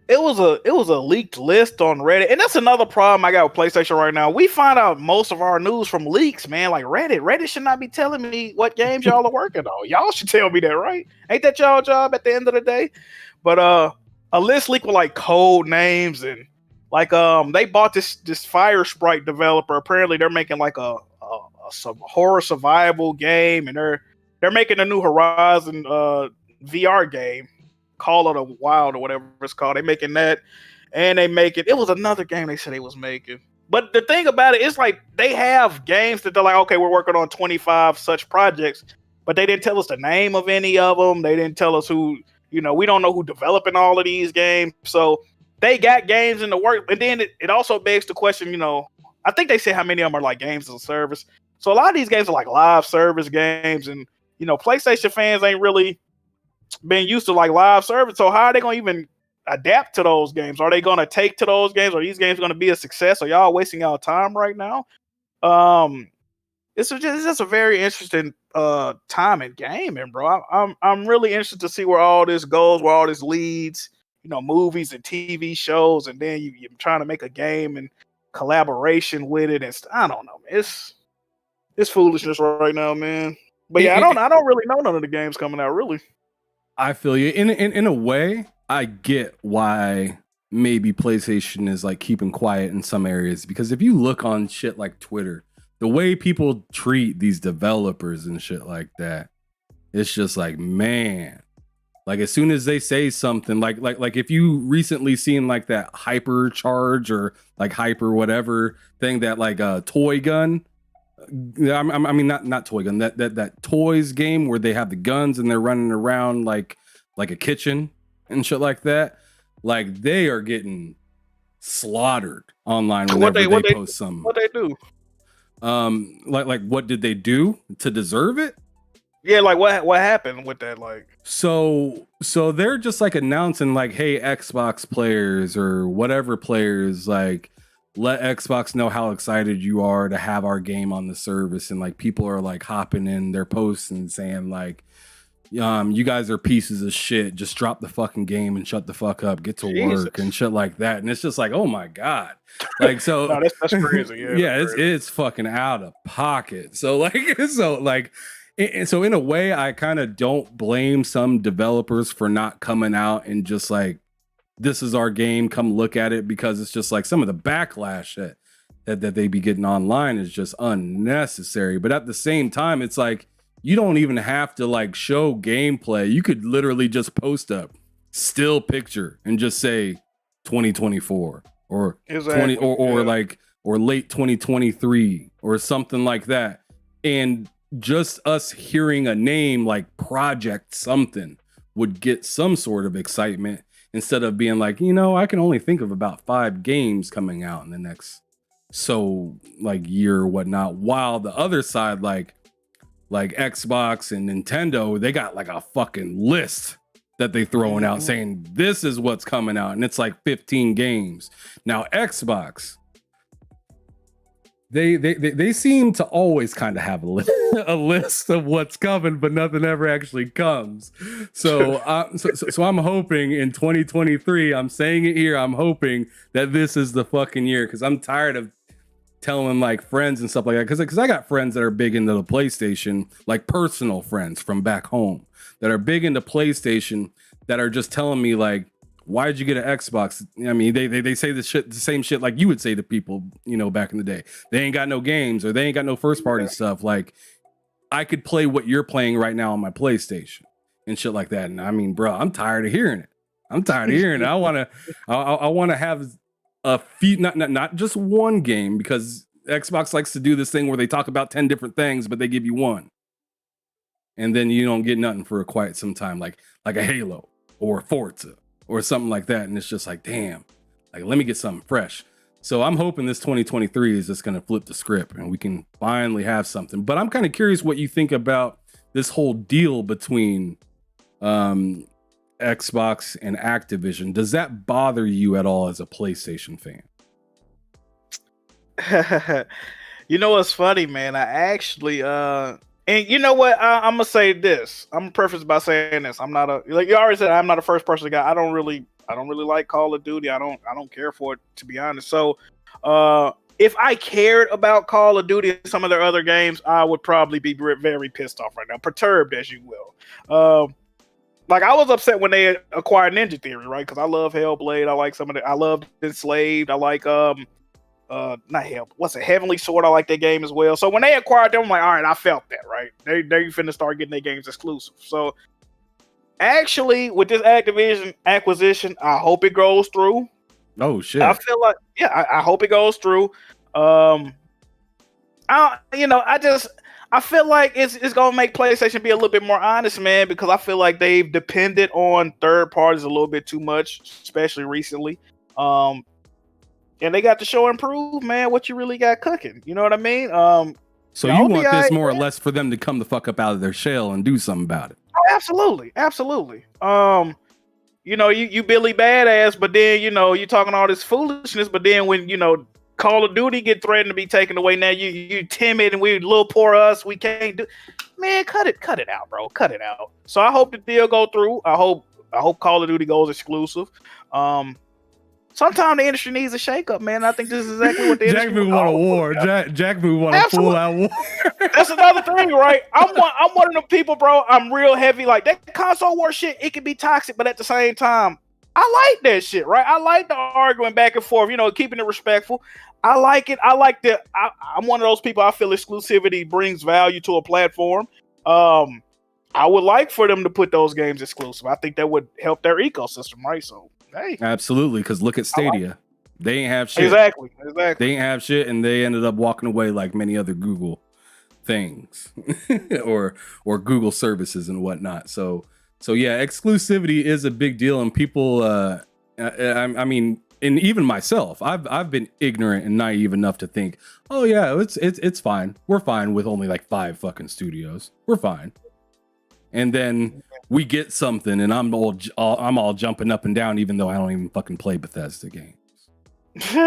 It was a leaked list on Reddit, and that's another problem I got with PlayStation right now. We find out most of our news from leaks, man. Like Reddit should not be telling me what games y'all are working on. Y'all should tell me that, right? Ain't that y'all job at the end of the day? But a list leak with like code names and like they bought this Fire Sprite developer. Apparently they're making like some horror survival game, and they're making a new Horizon VR game. Call it a Wild or whatever it's called. They making that, and it was another game they said they was making. But the thing about it is like they have games that they're like, okay, we're working on 25 such projects, but they didn't tell us the name of any of them. They didn't tell us who, we don't know who developing all of these games. So they got games in the work, and then it also begs the question, I think they say how many of them are like games as a service. So a lot of these games are like live service games, and PlayStation fans ain't really been used to like live service. So how are they going to even adapt to those games? Are they going to take to those games? Are these games going to be a success? Are y'all wasting y'all time right now? It's just a very interesting time in gaming, bro. I'm really interested to see where all this goes, where all this leads. Movies and TV shows, and then you're trying to make a game and collaboration with it. And I don't know, man. It's foolishness right now, man. But yeah, I don't really know none of the games coming out, really. I feel you. In a way, I get why maybe PlayStation is like keeping quiet in some areas, because if you look on shit like Twitter, the way people treat these developers and shit like that, it's just like, man, like as soon as they say something like if you recently seen like that Hypercharge or like Hyper whatever thing, that like toy gun. I mean, not toy gun. That toys game where they have the guns and they're running around like a kitchen and shit like that. Like they are getting slaughtered online whenever they post something. What they do? Like what did they do to deserve it? Yeah, like what happened with that? Like so they're just like announcing like, hey, Xbox players or whatever players, like, let Xbox know how excited you are to have our game on the service. And like people are like hopping in their posts and saying like, you guys are pieces of shit. Just drop the fucking game and shut the fuck up. Get to work and shit like that. And it's just like, oh my God. Like, so no, that's crazy. Yeah, it's fucking out of pocket. So in a way, I kind of don't blame some developers for not coming out and just like, this is our game, come look at it, because it's just like some of the backlash that they be getting online is just unnecessary. But at the same time, it's like you don't even have to like show gameplay. You could literally just post a still picture and just say 2024 or Exactly. 20 or like or late 2023 or something like that. And just us hearing a name like Project something would get some sort of excitement instead of being like, I can only think of about 5 games coming out in the next year or whatnot. While the other side, like Xbox and Nintendo, they got like a fucking list that they throwing out saying this is what's coming out, and it's like 15 games. Now Xbox, they seem to always kind of have a list of what's coming, but nothing ever actually comes. So I'm hoping in 2023, I'm saying it here, I'm hoping that this is the fucking year, because I'm tired of telling like friends and stuff like that, because I got friends that are big into the PlayStation, like personal friends from back home that are big into PlayStation, that are just telling me like, why did you get an Xbox? I mean, they say the same shit like you would say to people, back in the day. They ain't got no games, or they ain't got no first party stuff. Like, I could play what you're playing right now on my PlayStation and shit like that. And I mean, bro, I'm tired of hearing it. I want to have a few, not just one game, because Xbox likes to do this thing where they talk about 10 different things, but they give you one. And then you don't get nothing for quite some time, like a Halo or Forza or something like that. And it's just like, damn, like, let me get something fresh. So I'm hoping this 2023 is just going to flip the script and we can finally have something. But I'm kind of curious what you think about this whole deal between Xbox and Activision. Does that bother you at all as a PlayStation fan? You know what's funny, man? I actually and you know what? I'm gonna say this. I'm gonna preface by saying this. I'm not like you already said. I'm not a first person guy. I don't really like Call of Duty. I don't care for it, to be honest. So, if I cared about Call of Duty and some of their other games, I would probably be very pissed off right now, perturbed, as you will. Like, I was upset when they acquired Ninja Theory, right? Because I love Hellblade. I like I love Enslaved. I like not Hell, what's it, Heavenly Sword. I like that game as well. So when they acquired them, I'm like, all right, I felt that, right? They finna start getting their games exclusive. So actually, with this Activision acquisition, I hope it goes through. Oh shit! I feel like, I hope it goes through. I feel like it's gonna make PlayStation be a little bit more honest, man, because I feel like they've depended on third parties a little bit too much, especially recently. And they got to show and prove, man, what you really got cooking. You know what I mean? So you want this more or less for them to come the fuck up out of their shell and do something about it? Oh, absolutely. You Billy Badass, but then, you talking all this foolishness, but then when, Call of Duty get threatened to be taken away, now you timid and we little poor us, we can't do. Man, cut it out, bro. Cut it out. So I hope the deal go through. I hope Call of Duty goes exclusive. Sometimes the industry needs a shakeup, man. I think this is exactly what the industry JackMove want a war. JackMove want a full-out war. That's another thing, right? I'm one of the people, bro. I'm real heavy. Like, that console war shit, it can be toxic, but at the same time, I like that shit, right? I like the arguing back and forth, keeping it respectful. I like it. I'm one of those people, I feel exclusivity brings value to a platform. I would like for them to put those games exclusive. I think that would help their ecosystem, right? So, hey. Absolutely, because look at Stadia. They ain't have shit. Exactly. They ain't have shit, and they ended up walking away like many other Google things or Google services and whatnot. So yeah, exclusivity is a big deal, and people. I mean, and even myself, I've been ignorant and naive enough to think, oh yeah, it's fine. We're fine with only like 5 fucking studios. We're fine. And then we get something, and I'm all jumping up and down, even though I don't even fucking play Bethesda games. So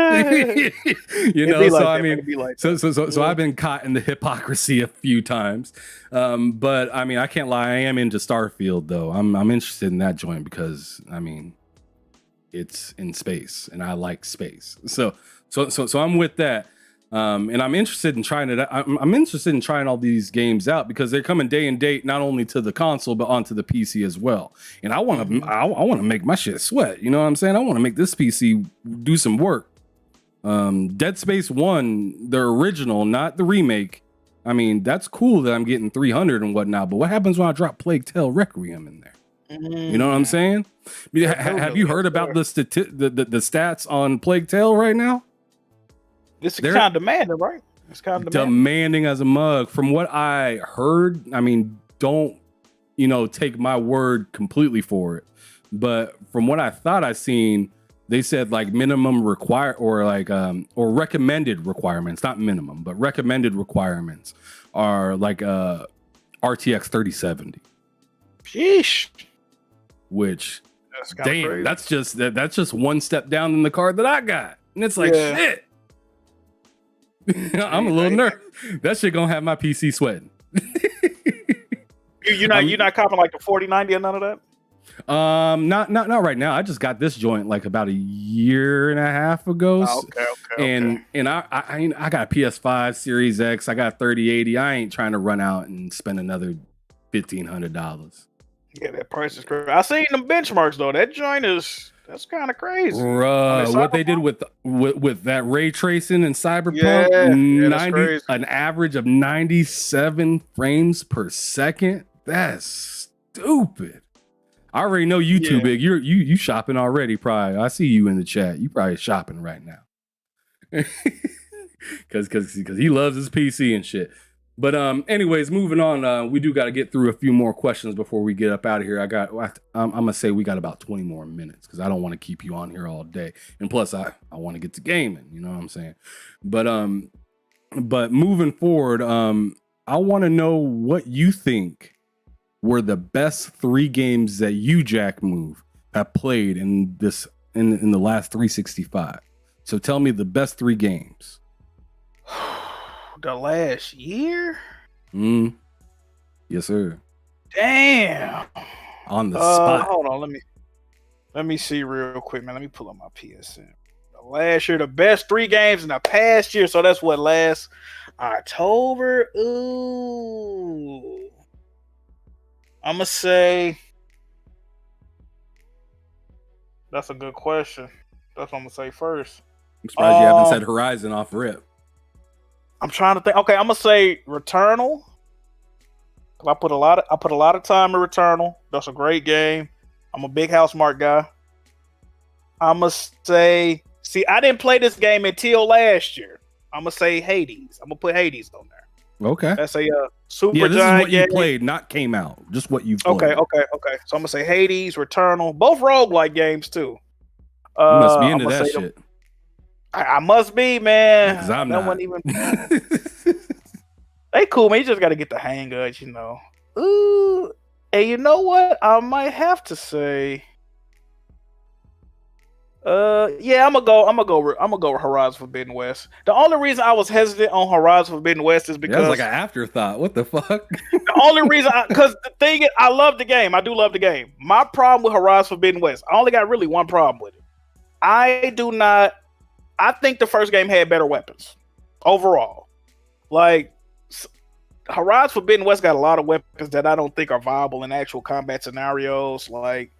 I've been caught in the hypocrisy a few times. But I mean, I can't lie, I am into Starfield though. I'm interested in that joint because I mean, it's in space, and I like space. So I'm with that. And I'm interested in trying it. I'm interested in trying all these games out because they're coming day and date, not only to the console but onto the PC as well. And I want to make my shit sweat. You know what I'm saying? I want to make this PC do some work. Dead Space 1, the original, not the remake. I mean, that's cool that I'm getting 300 and whatnot, but what happens when I drop Plague Tale Requiem in there? You know what I'm saying? I mean, have you heard about the stats on Plague Tale right now? It's kind of demanding, right? It's kind of demanding as a mug. From what I heard, I mean, don't take my word completely for it, but from what I thought I seen, they said like minimum or recommended requirements, not minimum, but recommended requirements are like RTX 3070. Sheesh. Which, damn, that's just one step down in the card that I got, and it's like shit. I'm a little nervous. That shit gonna have my PC sweating. You're not copping like the 4090 or none of that? Not right now. I just got this joint like about a year and a half ago. And I got a PS5 Series X. I got 3080. I ain't trying to run out and spend another $1,500. Yeah, that price is crazy. I seen them benchmarks though. That joint that's kind of crazy. What they did with that ray tracing and Cyberpunk, an average of 97 frames per second. That's stupid. I already know you too big. You shopping already, probably. I see you in the chat. You probably shopping right now. Cause he loves his PC and shit. But anyways, moving on. We do got to get through a few more questions before we get up out of here. I'm gonna say we got about 20 more minutes because I don't want to keep you on here all day. And plus, I want to get to gaming. You know what I'm saying? But moving forward, I want to know what you think were the best 3 games that you, Jack Move, have played in the last 365. So tell me the best 3 games. The last year? Yes, sir. Damn. On the spot. Hold on, let me see real quick, man. Let me pull up my PSN. The last year, the best 3 games in the past year. So that's what, last October? Ooh. I'm gonna say that's a good question. That's what I'm gonna say first. I'm surprised you haven't said Horizon off rip. I'm trying to think. Okay, I'm gonna say Returnal. I put a lot of time in Returnal. That's a great game. I'm a big Housemarque guy. I'm gonna say, I didn't play this game until last year. I'm gonna say Hades. I'm gonna put Hades on there. Okay. That's a super this giant is what you game. played, not came out. Just what you played. Okay. So I'm gonna say Hades, Returnal, both roguelike games too. You must be into that shit. I must be, man. Because I'm not. Even... They cool, man. You just got to get the hang of it, Ooh, and you know what? I might have to say, I'm gonna go with Horizon Forbidden West. The only reason I was hesitant on Horizon Forbidden West is because that's like an afterthought. What the fuck? The only reason, because the thing is, I love the game. I do love the game. My problem with Horizon Forbidden West, I only got really one problem with it. I think the first game had better weapons overall. Like, Horizon Forbidden West got a lot of weapons that I don't think are viable in actual combat scenarios. Like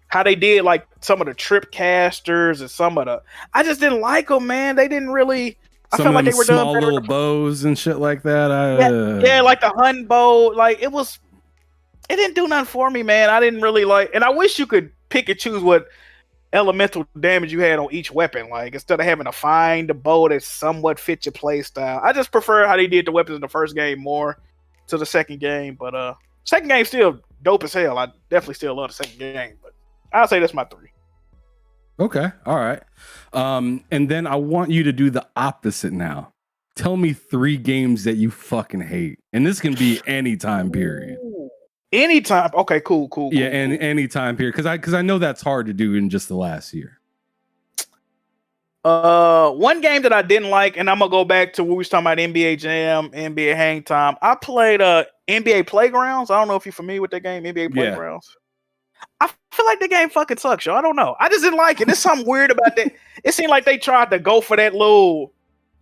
how they did like some of the trip casters and some of the, I just didn't like them, man. They didn't really. I felt like they were small little bows and shit like that. Yeah, like the hunt bow. Like it didn't do nothing for me, man. I didn't really like, and I wish you could pick and choose what elemental damage you had on each weapon, like instead of having to find the bow that somewhat fit your play style. I just prefer how they did the weapons in the first game more to the second game, but second game still dope as hell. I definitely still love the second game, but I'll say that's my 3. Okay, all right. And then I want you to do the opposite now. Tell me 3 games that you fucking hate, and this can be any time period. Anytime. Okay, cool. Yeah, and any time period, because I know that's hard to do in just the last year. One game that I didn't like, and I'm gonna go back to what we was talking about NBA Jam, NBA Hang Time. I played NBA Playgrounds. I don't know if you're familiar with that game, NBA Playgrounds. I feel like the game fucking sucks, yo. I don't know. I just didn't like it. There's something weird about that. It seemed like they tried to go for that little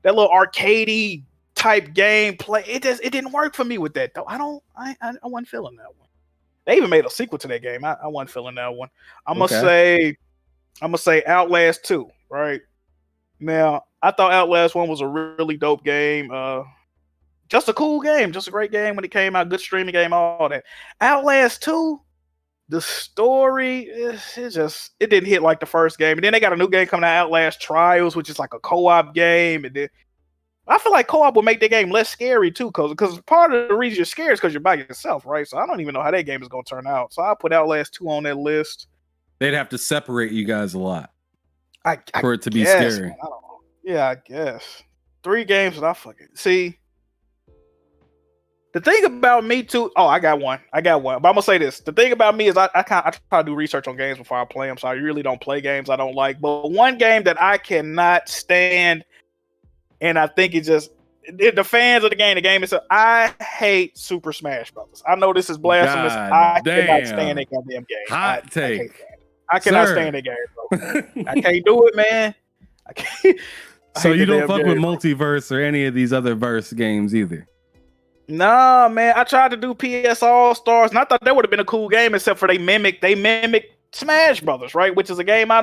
arcadey type gameplay. It didn't work for me with that though. I wasn't feeling that one. They even made a sequel to that game. I wasn't feeling that one. I'm gonna say Outlast 2, right? Now, I thought Outlast 1 was a really dope game. Just a cool game, just a great game when it came out. Good streaming game, all that. Outlast 2, the story, it didn't hit like the first game. And then they got a new game coming out, Outlast Trials, which is like a co-op game. And then I feel like co-op will make the game less scary too, because part of the reason you're scared is because you're by yourself, right? So I don't even know how that game is going to turn out. So I put Outlast 2 on that list. They'd have to separate you guys a lot for it to be scary. Man, I don't know. Yeah, I guess. 3 games that I fucking see. The thing about me too. Oh, I got one. But I'm gonna say this. The thing about me is I try to do research on games before I play them. So I really don't play games I don't like. But one game that I cannot stand, and I think it just the fans of the game is I hate Super Smash Brothers. I know this is blasphemous. I cannot stand that goddamn game. Hot take. I cannot stand that game, bro. I can't do it, man. I can't. So you don't fuck with Multiverse or any of these other verse games either? Nah, man. I tried to do PS All Stars, and I thought that would have been a cool game, except for they mimic Smash Brothers, right? Which is a game I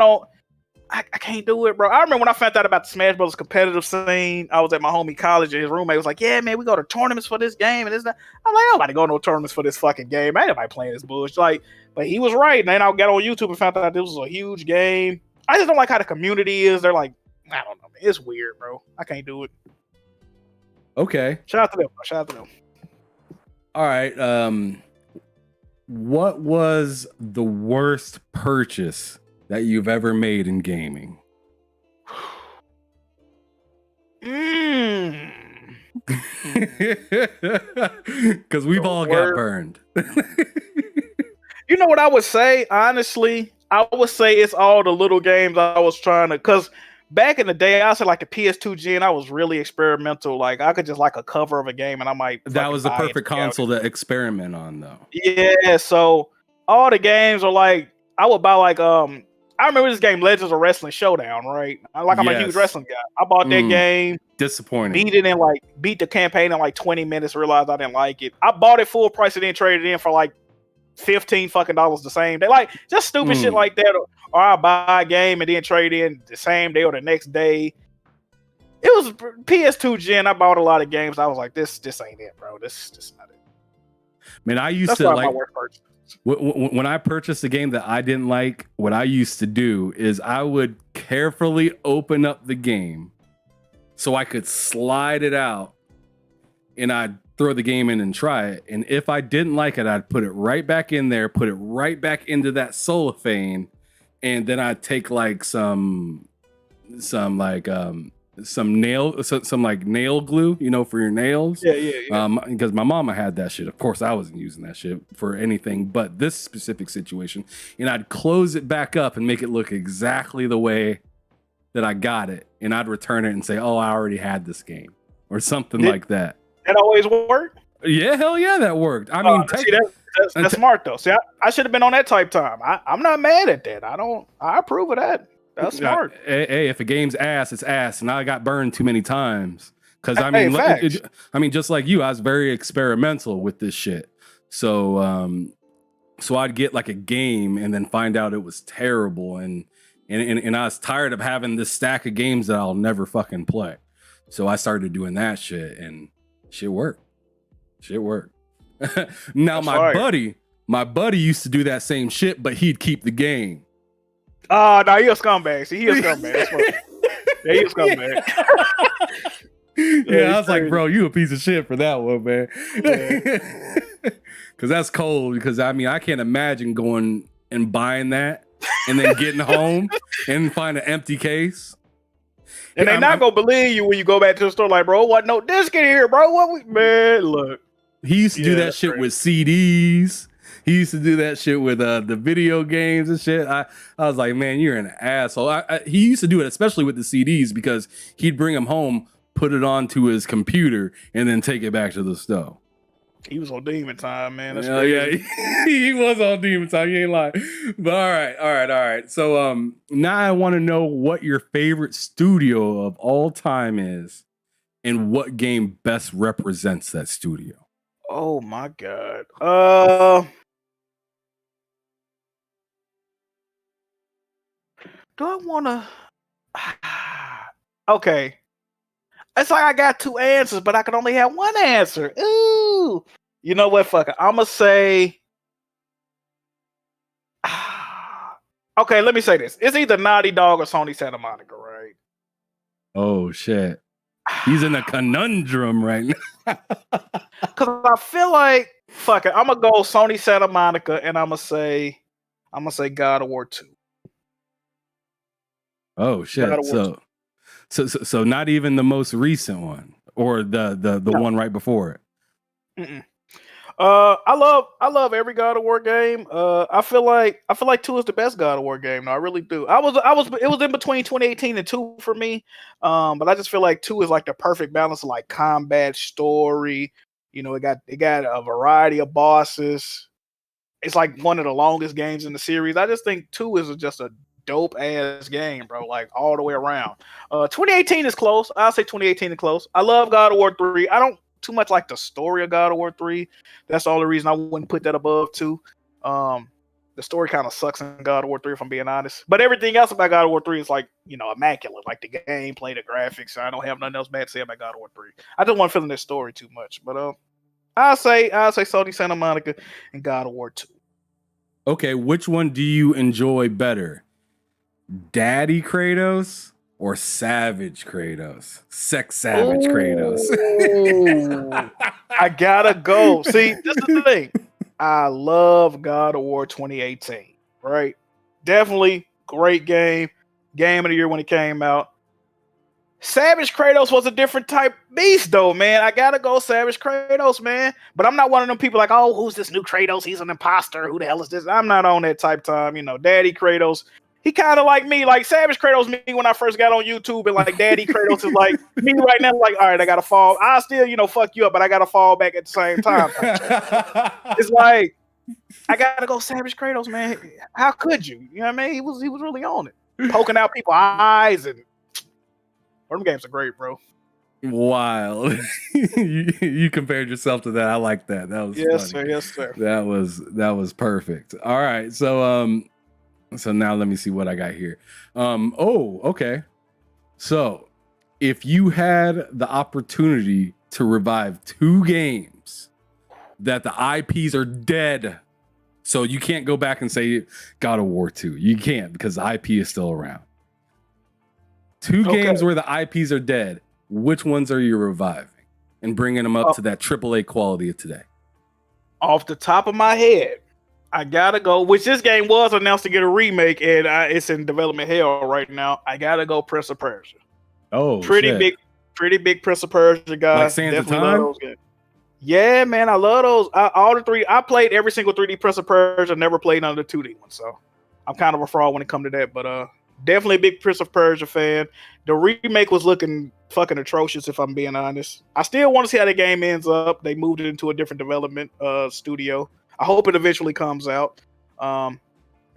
can't do it, bro. I remember when I found out about the Smash Brothers competitive scene. I was at my homie college, and his roommate was like, "Yeah, man, we go to tournaments for this game and this." I'm like, "I'm about to go to no tournaments for this fucking game. Ain't nobody playing this bullshit." Like, but he was right. And then I got on YouTube and found out this was a huge game. I just don't like how the community is. They're like, I don't know, man. It's weird, bro. I can't do it. Okay. Shout out to them, bro. Shout out to them. All right. What was the worst purchase that you've ever made in gaming? Because we've all got burned. You know what I would say? Honestly, I would say it's all the little games I was trying to, because back in the day, I said like the PS2 gen, I was really experimental. Like I could just like a cover of a game and I might. That was the perfect console to experiment on, though. Yeah, so all the games are like, I would buy like I remember this game, Legends of Wrestling Showdown, right? I'm a huge wrestling guy. I bought that game. Disappointing. Beat the campaign in like 20 minutes, realized I didn't like it. I bought it full price and then traded it in for like $15 fucking the same day. Like just stupid shit like that. Or I buy a game and then trade in the same day or the next day. It was PS2 gen. I bought a lot of games. I was like, this ain't it, bro. This not it. Man, I used to like when I purchased a game that I didn't like, what I used to do is I would carefully open up the game so I could slide it out and I'd throw the game in and try it. And if I didn't like it, I'd put it right back in there, put it right back into that cellophane, and then I'd take like some nail glue, for your nails. Yeah. Because my mama had that shit. Of course, I wasn't using that shit for anything but this specific situation. And I'd close it back up and make it look exactly the way that I got it. And I'd return it and say, "Oh, I already had this game," or something like that. That always worked? Yeah, hell yeah, that worked. I mean, that's smart though. See, I should have been on that type time. I'm not mad at that. I approve of that. That's smart. Hey, if a game's ass, it's ass, and I got burned too many times. Because just like you, I was very experimental with this shit. So I'd get like a game and then find out it was terrible, and I was tired of having this stack of games that I'll never fucking play. So I started doing that shit, and shit worked. Now my buddy used to do that same shit, but he'd keep the game. Oh, no, he a scumbag. See, he a scumbag. Yeah, he a scumbag. Yeah, I was like, bro, you a piece of shit for that one, man. Because that's cold. Because I can't imagine going and buying that and then getting home and find an empty case. And they're not gonna believe you when you go back to the store. Like, bro, what? No disc in here, bro. Man, look. He used to do that shit with CDs. He used to do that shit with the video games and shit. I was like, man, you're an asshole. He used to do it, especially with the CDs, because he'd bring them home, put it onto his computer, and then take it back to the stove. He was on demon time, man. That's crazy. Yeah, he was on demon time. You ain't lying. But all right. So now I want to know what your favorite studio of all time is, and what game best represents that studio. Oh my god. Do I want to? Okay. It's like I got two answers, but I can only have one answer. Ooh. You know what? Fuck it. I'm going to say. Okay, let me say this. It's either Naughty Dog or Sony Santa Monica, right? Oh, shit. He's in a conundrum right now. Because I feel like, fuck it. I'm going to go Sony Santa Monica and I'm going to say God of War 2. Oh, shit. So not even the most recent one or the one right before it. Mm-mm. I love every God of War game. I feel like 2 is the best God of War game. No, I really do. It was in between 2018 and 2 for me. But I just feel like 2 is like the perfect balance of like combat, story. You know, it got a variety of bosses. It's like one of the longest games in the series. I just think 2 is just a dope ass game, bro. Like all the way around. 2018 is close. I'll say 2018 is close. I love God of War 3. I don't too much like the story of God of War 3. That's the only reason I wouldn't put that above 2. The story kind of sucks in God of War 3, if I'm being honest. But everything else about God of War 3 is like, you know, immaculate. Like the gameplay, the graphics. I don't have nothing else bad to say about God of War 3. I just want to feel this story too much. But I'll say Sony Santa Monica and God of War 2. Okay, which one do you enjoy better? Daddy Kratos or Savage Kratos? Sex Savage Kratos. I gotta go. See, this is the thing. I love God of War 2018. Right? Definitely great game. Game of the year when it came out. Savage Kratos was a different type beast, though, man. I gotta go Savage Kratos, man. But I'm not one of them people like, oh, who's this new Kratos? He's an imposter. Who the hell is this? I'm not on that type time. You know, Daddy Kratos. He kind of like me, like Savage Kratos me when I first got on YouTube, and like Daddy Kratos is like me right now. Like, all right, I gotta fall. I still, you know, fuck you up, but I gotta fall back at the same time. It's like I gotta go Savage Kratos, man. How could you? You know what I mean? He was really on it, poking out people's eyes, and them games are great, bro. Wild. you compared yourself to that. I like that. That was yes, funny. sir. Yes, sir. That was perfect. All right, so now let me see what I got here. Okay. So if you had the opportunity to revive 2 games that the IPs are dead, so you can't go back and say God of War 2. You can't because the IP is still around. 2 games where the IPs are dead. Which ones are you reviving and bringing them up to that AAA quality of today? Off the top of my head, I gotta go, which this game was announced to get a remake, and it's in development hell right now. I gotta go Prince of Persia. Oh, pretty big Prince of Persia guy. Like Sands of Time? Love those games. Yeah, man, I love those. All the 3. I played every single 3D Prince of Persia. Never played none of the 2D ones, so I'm kind of a fraud when it comes to that. But definitely a big Prince of Persia fan. The remake was looking fucking atrocious, if I'm being honest. I still want to see how the game ends up. They moved it into a different development studio. I hope it eventually comes out.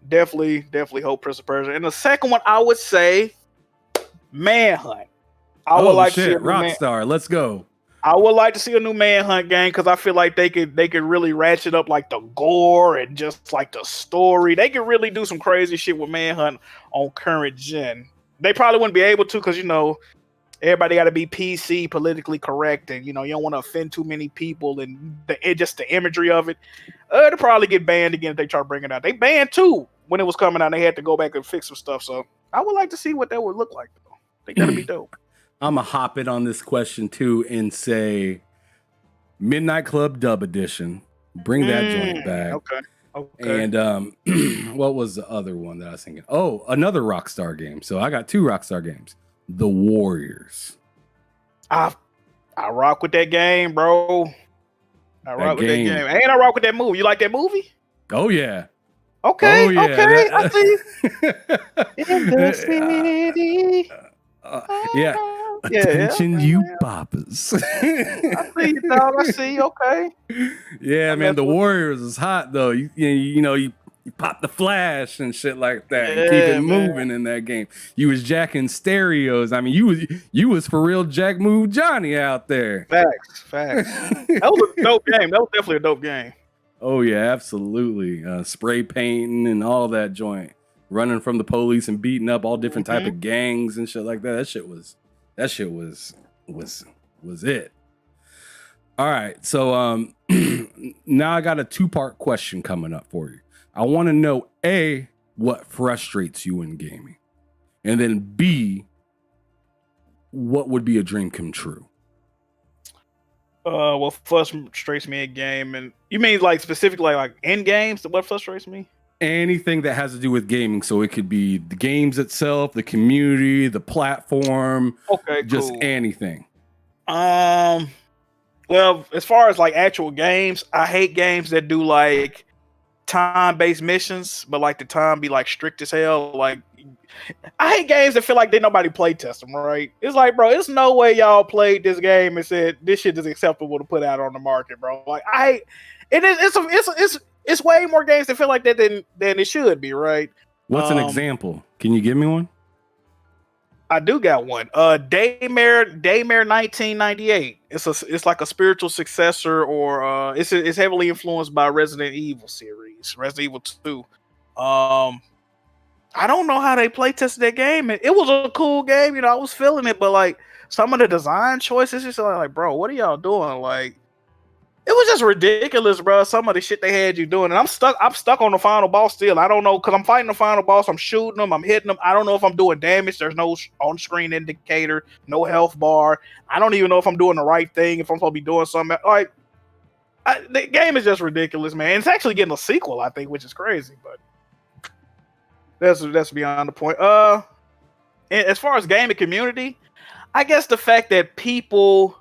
Definitely hope Prince of Persia. And the second one, I would say Manhunt. I would like to see Rockstar. Let's go. I would like to see a new Manhunt game because I feel like they could really ratchet up like the gore and just like the story. They could really do some crazy shit with Manhunt on current gen. They probably wouldn't be able to because, you know, everybody got to be PC, politically correct, and you know you don't want to offend too many people, and just the imagery of it. It'll probably get banned again if they try to bring it out. They banned 2 when it was coming out. They had to go back and fix some stuff. So I would like to see what that would look like, though. I think that'd be dope. I'm gonna hop it on this question too and say Midnight Club Dub Edition. Bring that joint back. Okay. And what was the other one that I was thinking? Oh, another Rockstar game. So I got 2 Rockstar games. The Warriors. I rock with that game, bro. I rock with that game. And I rock with that movie. You like that movie? Oh yeah. Okay. Oh, yeah. Okay. I see. In the city. Yeah. Attention, you boppers. I see you, dog. I see you. Okay. Yeah, man. The Warriors is hot though. You pop the flash and shit like that. Yeah, and keep it moving in that game. You was jacking stereos. I mean, you was for real JackMoveJohnny out there. Facts. That was a dope game. That was definitely a dope game. Oh yeah, absolutely. Spray painting and all that joint. Running from the police and beating up all different type of gangs and shit like that. That shit was That shit was it. All right, so now I got a 2-part question coming up for you. I want to know A, what frustrates you in gaming, and then B, what would be a dream come true? What frustrates me in game, and you mean like specifically like in games? What frustrates me? Anything that has to do with gaming, so it could be the games itself, the community, the platform, Okay, just cool. anything. Well, as far as like actual games, I hate games that do like time-based missions, but like the time be like strict as hell. Like I hate games that feel like did nobody play test them, right? It's like, bro, there's no way y'all played this game and said this shit is acceptable to put out on the market, bro. Like it's way more games that feel like that than it should be, right? What's an example? Can you give me one? I do got one. Daymare 1998. It's like a spiritual successor, or it's heavily influenced by Resident Evil series, Resident Evil 2. I don't know how they play tested that game. It was a cool game, I was feeling it, but like some of the design choices, just like, bro, what are y'all doing? Like, it was just ridiculous, bro. Some of the shit they had you doing, and I'm stuck on the final boss still. I don't know, because I'm fighting the final boss. I'm shooting them. I'm hitting them. I don't know if I'm doing damage. There's no on-screen indicator, no health bar. I don't even know if I'm doing the right thing. If I'm supposed to be doing something like, the game is just ridiculous, man. It's actually getting a sequel, I think, which is crazy, but that's beyond the point. As far as gaming community, I guess the fact that people,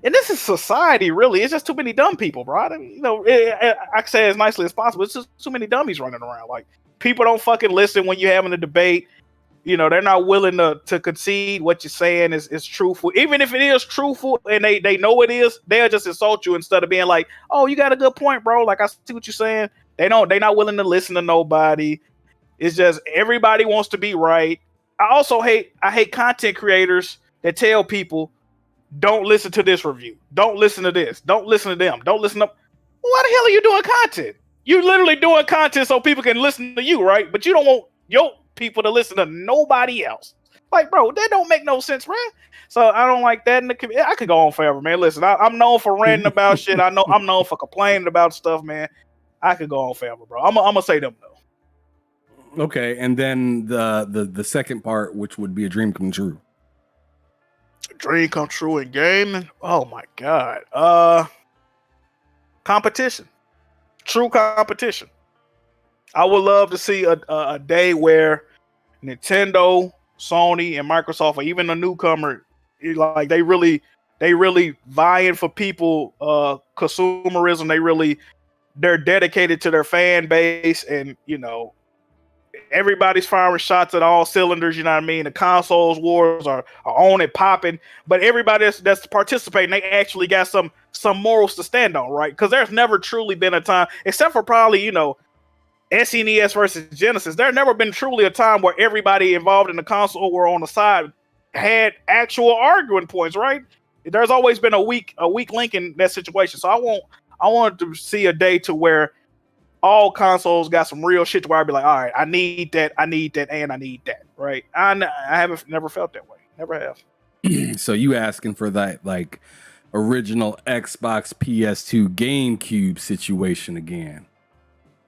and this is society, really, it's just too many dumb people, bro. I can say it as nicely as possible. It's just too many dummies running around. Like, people don't fucking listen when you're having a debate. They're not willing to concede what you're saying is truthful. Even if it is truthful and they know it is, they'll just insult you instead of being like, oh, you got a good point, bro. Like, I see what you're saying. They're not willing to listen to nobody. It's just everybody wants to be right. I hate content creators that tell people, don't listen to this review. Don't listen to this. Don't listen to them. Don't listen to... Why the hell are you doing content? You're literally doing content so people can listen to you, right? But you don't want your people to listen to nobody else. Like, bro, that don't make no sense, man. So I don't like that in the community. I could go on forever, man. Listen, I'm known for ranting about shit. I'm known for complaining about stuff, man. I could go on forever, bro. I'm gonna say them though. Okay, and then the second part, which would be a dream come true. Dream come true in gaming. Oh my god. Competition. True competition. I would love to see a day where Nintendo, Sony, and Microsoft, or even a newcomer, like they really vying for people. Consumerism. They're dedicated to their fan base, and everybody's firing shots at all cylinders. You know what I mean? The consoles wars are on and popping, but everybody that's participating, they actually got some morals to stand on, right? Because there's never truly been a time, except for probably SNES versus Genesis. There's never been truly a time where everybody involved in the console war on the side had actual arguing points, right? There's always been a weak link in that situation. So I want to see a day to where all consoles got some real shit to where I'd be like, all right, I need that, and I need that, right? I haven't never felt that way. Never have. So you asking for that like original Xbox, PS2, GameCube situation again?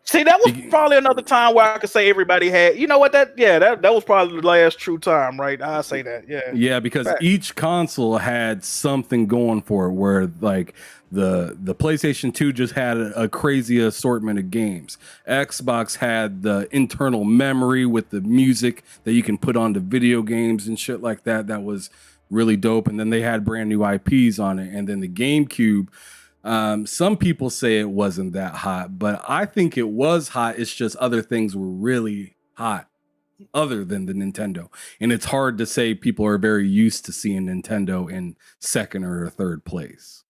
See, that was probably another time where I could say everybody had, that was probably the last true time, right? I say that, yeah. Yeah, because each console had something going for it, where like the PlayStation 2 just had a crazy assortment of games. Xbox had the internal memory with the music that you can put onto video games and shit like that. That was really dope. And then they had brand new IPs on it. And then the GameCube, some people say it wasn't that hot, but I think it was hot. It's just other things were really hot other than the Nintendo. And it's hard to say people are very used to seeing Nintendo in second or third place.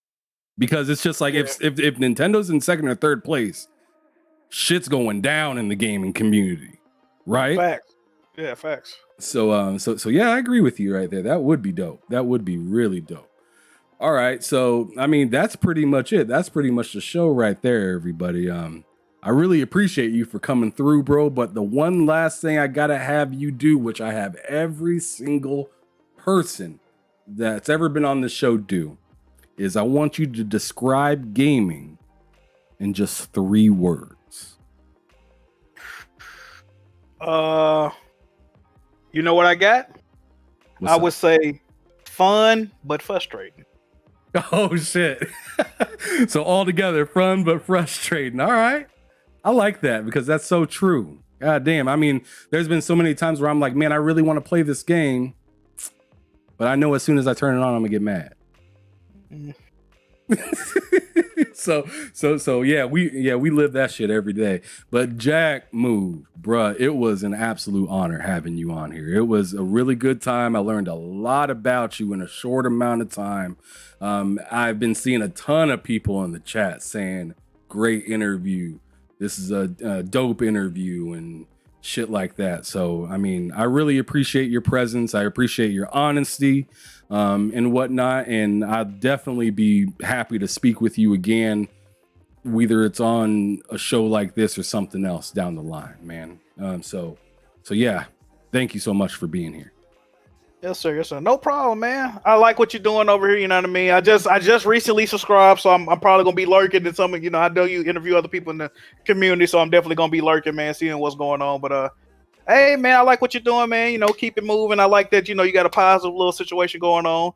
Because it's just like if Nintendo's in second or third place, shit's going down in the gaming community, right? Facts. Yeah, facts. So yeah, I agree with you right there. That would be dope. That would be really dope. All right, so I mean that's pretty much it. That's pretty much the show right there, everybody. I really appreciate you for coming through, bro. But the one last thing I gotta have you do, which I have every single person that's ever been on the show do is I want you to describe gaming in just 3 words. You know what I got? What's I up? would say fun but frustrating. Oh shit. So all together, fun but frustrating. All right. I like that because that's so true. God damn. I mean, there's been so many times where I'm like, man, I really want to play this game, but I know as soon as I turn it on, I'm gonna get mad. So yeah, we live that shit every day. But Jack Move, bruh, it was an absolute honor having you on here. It was a really good time. I learned a lot about you in a short amount of time. I've been seeing a ton of people in the chat saying, great interview. This is a dope interview and shit like that. So, I mean, I really appreciate your presence. I appreciate your honesty and whatnot. And I'd definitely be happy to speak with you again, whether it's on a show like this or something else down the line, man. So yeah, thank you so much for being here. Yes, sir. Yes, sir. No problem, man. I like what you're doing over here. You know what I mean? I just recently subscribed, so I'm probably gonna be lurking in some. You know, I know you interview other people in the community, so I'm definitely gonna be lurking, man, seeing what's going on. But hey, man, I like what you're doing, man. You know, keep it moving. I like that. You know, you got a positive little situation going on.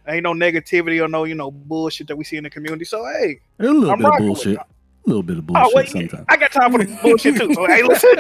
Ain't no negativity or no bullshit that we see in the community. So hey, A little I'm bit of rocking with bullshit. you. A little bit of Oh, bullshit wait, sometimes. I got time for the bullshit too. So hey, listen.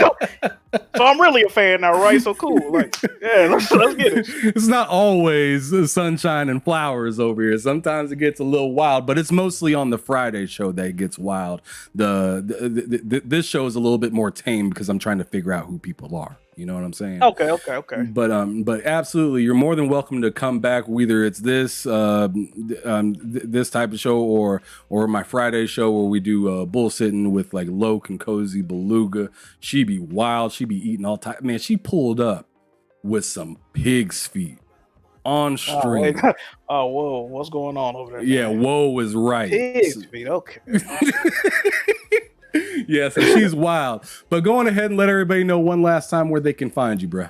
So I'm really a fan now, right? So cool. Like, yeah, let's get it. It's not always sunshine and flowers over here. Sometimes it gets a little wild, but it's mostly on the Friday show that it gets wild. This show is a little bit more tame because I'm trying to figure out who people are. You know what I'm saying? Okay. But absolutely, you're more than welcome to come back. Whether it's this this type of show or my Friday show where we do bullsitting with like Loke and Cozy Beluga. She be wild. She be eating all time. Man, she pulled up with some pig's feet on stream. Oh, whoa, what's going on over there? Yeah, man? whoa is right. Pig's feet. Okay. Yeah, so she's wild. But go on ahead and let everybody know one last time where they can find you, bruh.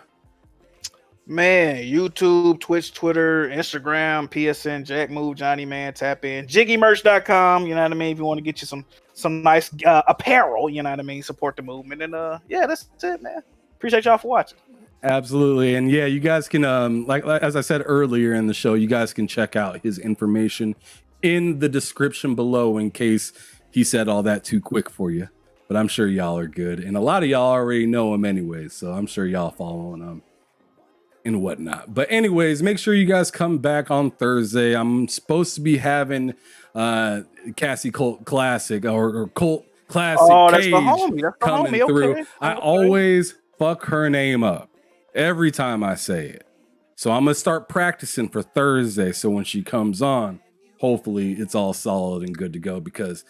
Man, YouTube, Twitch, Twitter, Instagram, PSN, JackMoveJohnny, man, tap in. JiggyMerch.com, you know what I mean? If you want to get you some nice apparel, you know what I mean? Support the movement. And yeah, that's it, man. Appreciate y'all for watching. Absolutely. And yeah, you guys can like as I said earlier in the show, you guys can check out his information in the description below in case he said all that too quick for you. But I'm sure y'all are good. And a lot of y'all already know him anyways, so I'm sure y'all following him and whatnot. But anyways, make sure you guys come back on Thursday. I'm supposed to be having Cassie Colt Classic or Colt Classic Cage coming through. Okay. I always fuck her name up every time I say it. So I'm gonna start practicing for Thursday. So when she comes on, hopefully it's all solid and good to go. Because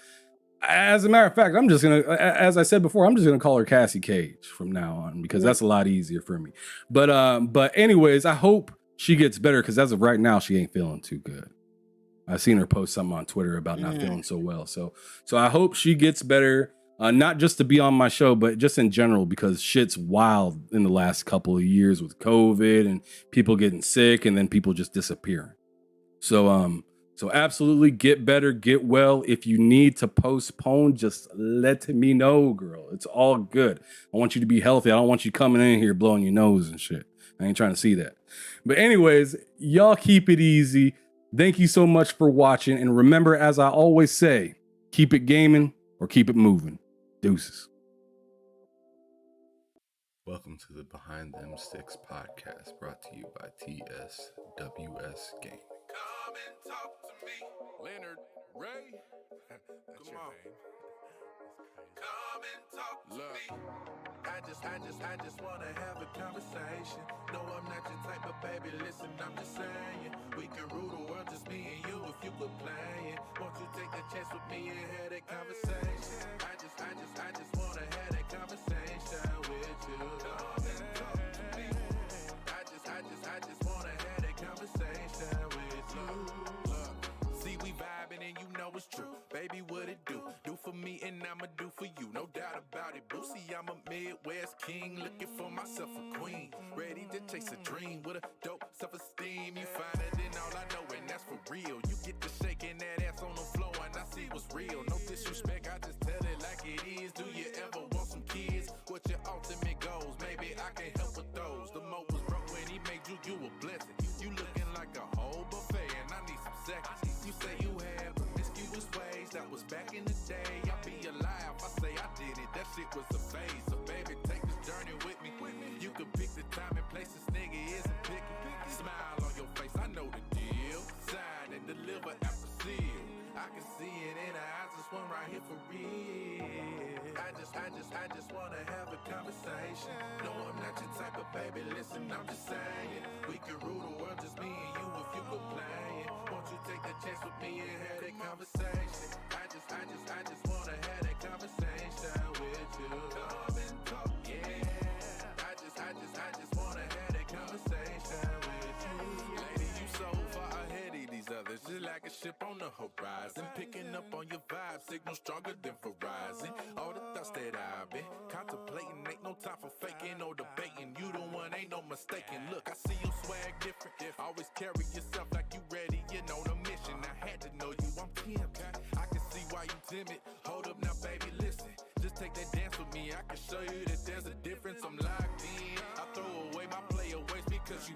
as a matter of fact, I'm just gonna, as I said before, I'm just gonna call her Cassie Cage from now on because that's a lot easier for me. But anyways, I hope she gets better because as of right now, she ain't feeling too good. I've seen her post something on Twitter about not feeling so well. So I hope she gets better, not just to be on my show, but just in general because shit's wild in the last couple of years with COVID and people getting sick and then people just disappearing. So absolutely get better, get well. If you need to postpone, just let me know, girl. It's all good. I want you to be healthy. I don't want you coming in here blowing your nose and shit. I ain't trying to see that. But anyways, y'all keep it easy. Thank you so much for watching. And remember, as I always say, keep it gaming or keep it moving. Deuces. Welcome to the Behind Them Sticks podcast brought to you by TSWS Gaming. Come and talk to me, Lennard Ray. That's your name. Come and talk to me. I just wanna have a conversation. No, I'm not your type of baby. Listen, I'm just saying we can rule the world, just me and you, if you quit playing. Won't you take a chance with me and have that conversation? I just wanna have that conversation with you. Come and talk to me. I just wanna have that conversation with you. Look, see we vibing and you know it's true. Baby, what it do? Do for me and I'ma do for you. No doubt about it, Boosie. I'm a Midwest king, looking for myself a queen. Ready to chase a dream with a dope self-esteem. You find it in all I know, and that's for real. You get to shaking that ass on the floor, and I see what's real. No disrespect, I just tell it like it is. Do you ever want some kids? What your ultimate goals? Maybe I can help with those. The mo was broke when he made you a blessing. You looking like a whole buffet, and I need some seconds. You say you had promiscuous ways, that was back in the day. I'll be alive, I say I did it, that shit was a phase. So baby, take this journey with me. You can pick the time and place, this nigga isn't picky. Smile on your face, I know the deal. Sign and deliver after seal. I can see it in her eyes, this one right here for real. I just wanna have a conversation. No, I'm not your type of baby, listen, I'm just saying. We can rule the world, just me and you if you go playing. Won't you take the chance with me and have that conversation? I just wanna have that conversation with you. Come and talk, yeah. I just wanna have that conversation with you. Lady, you so far ahead of these others, just like a ship on the horizon. Picking up on your vibe, signal stronger than Verizon. All the thoughts that I've been contemplating, ain't no time for faking or debating. You the one, ain't no mistaking. Look, I see your swag different. Always carry yourself like you ready, you know the mission. I had to know you, I'm tempted. I can see why you timid. Hold up now, baby, listen. Just take that dance with me, I can show you that there's a difference. I'm locked in. I throw away my playaways because you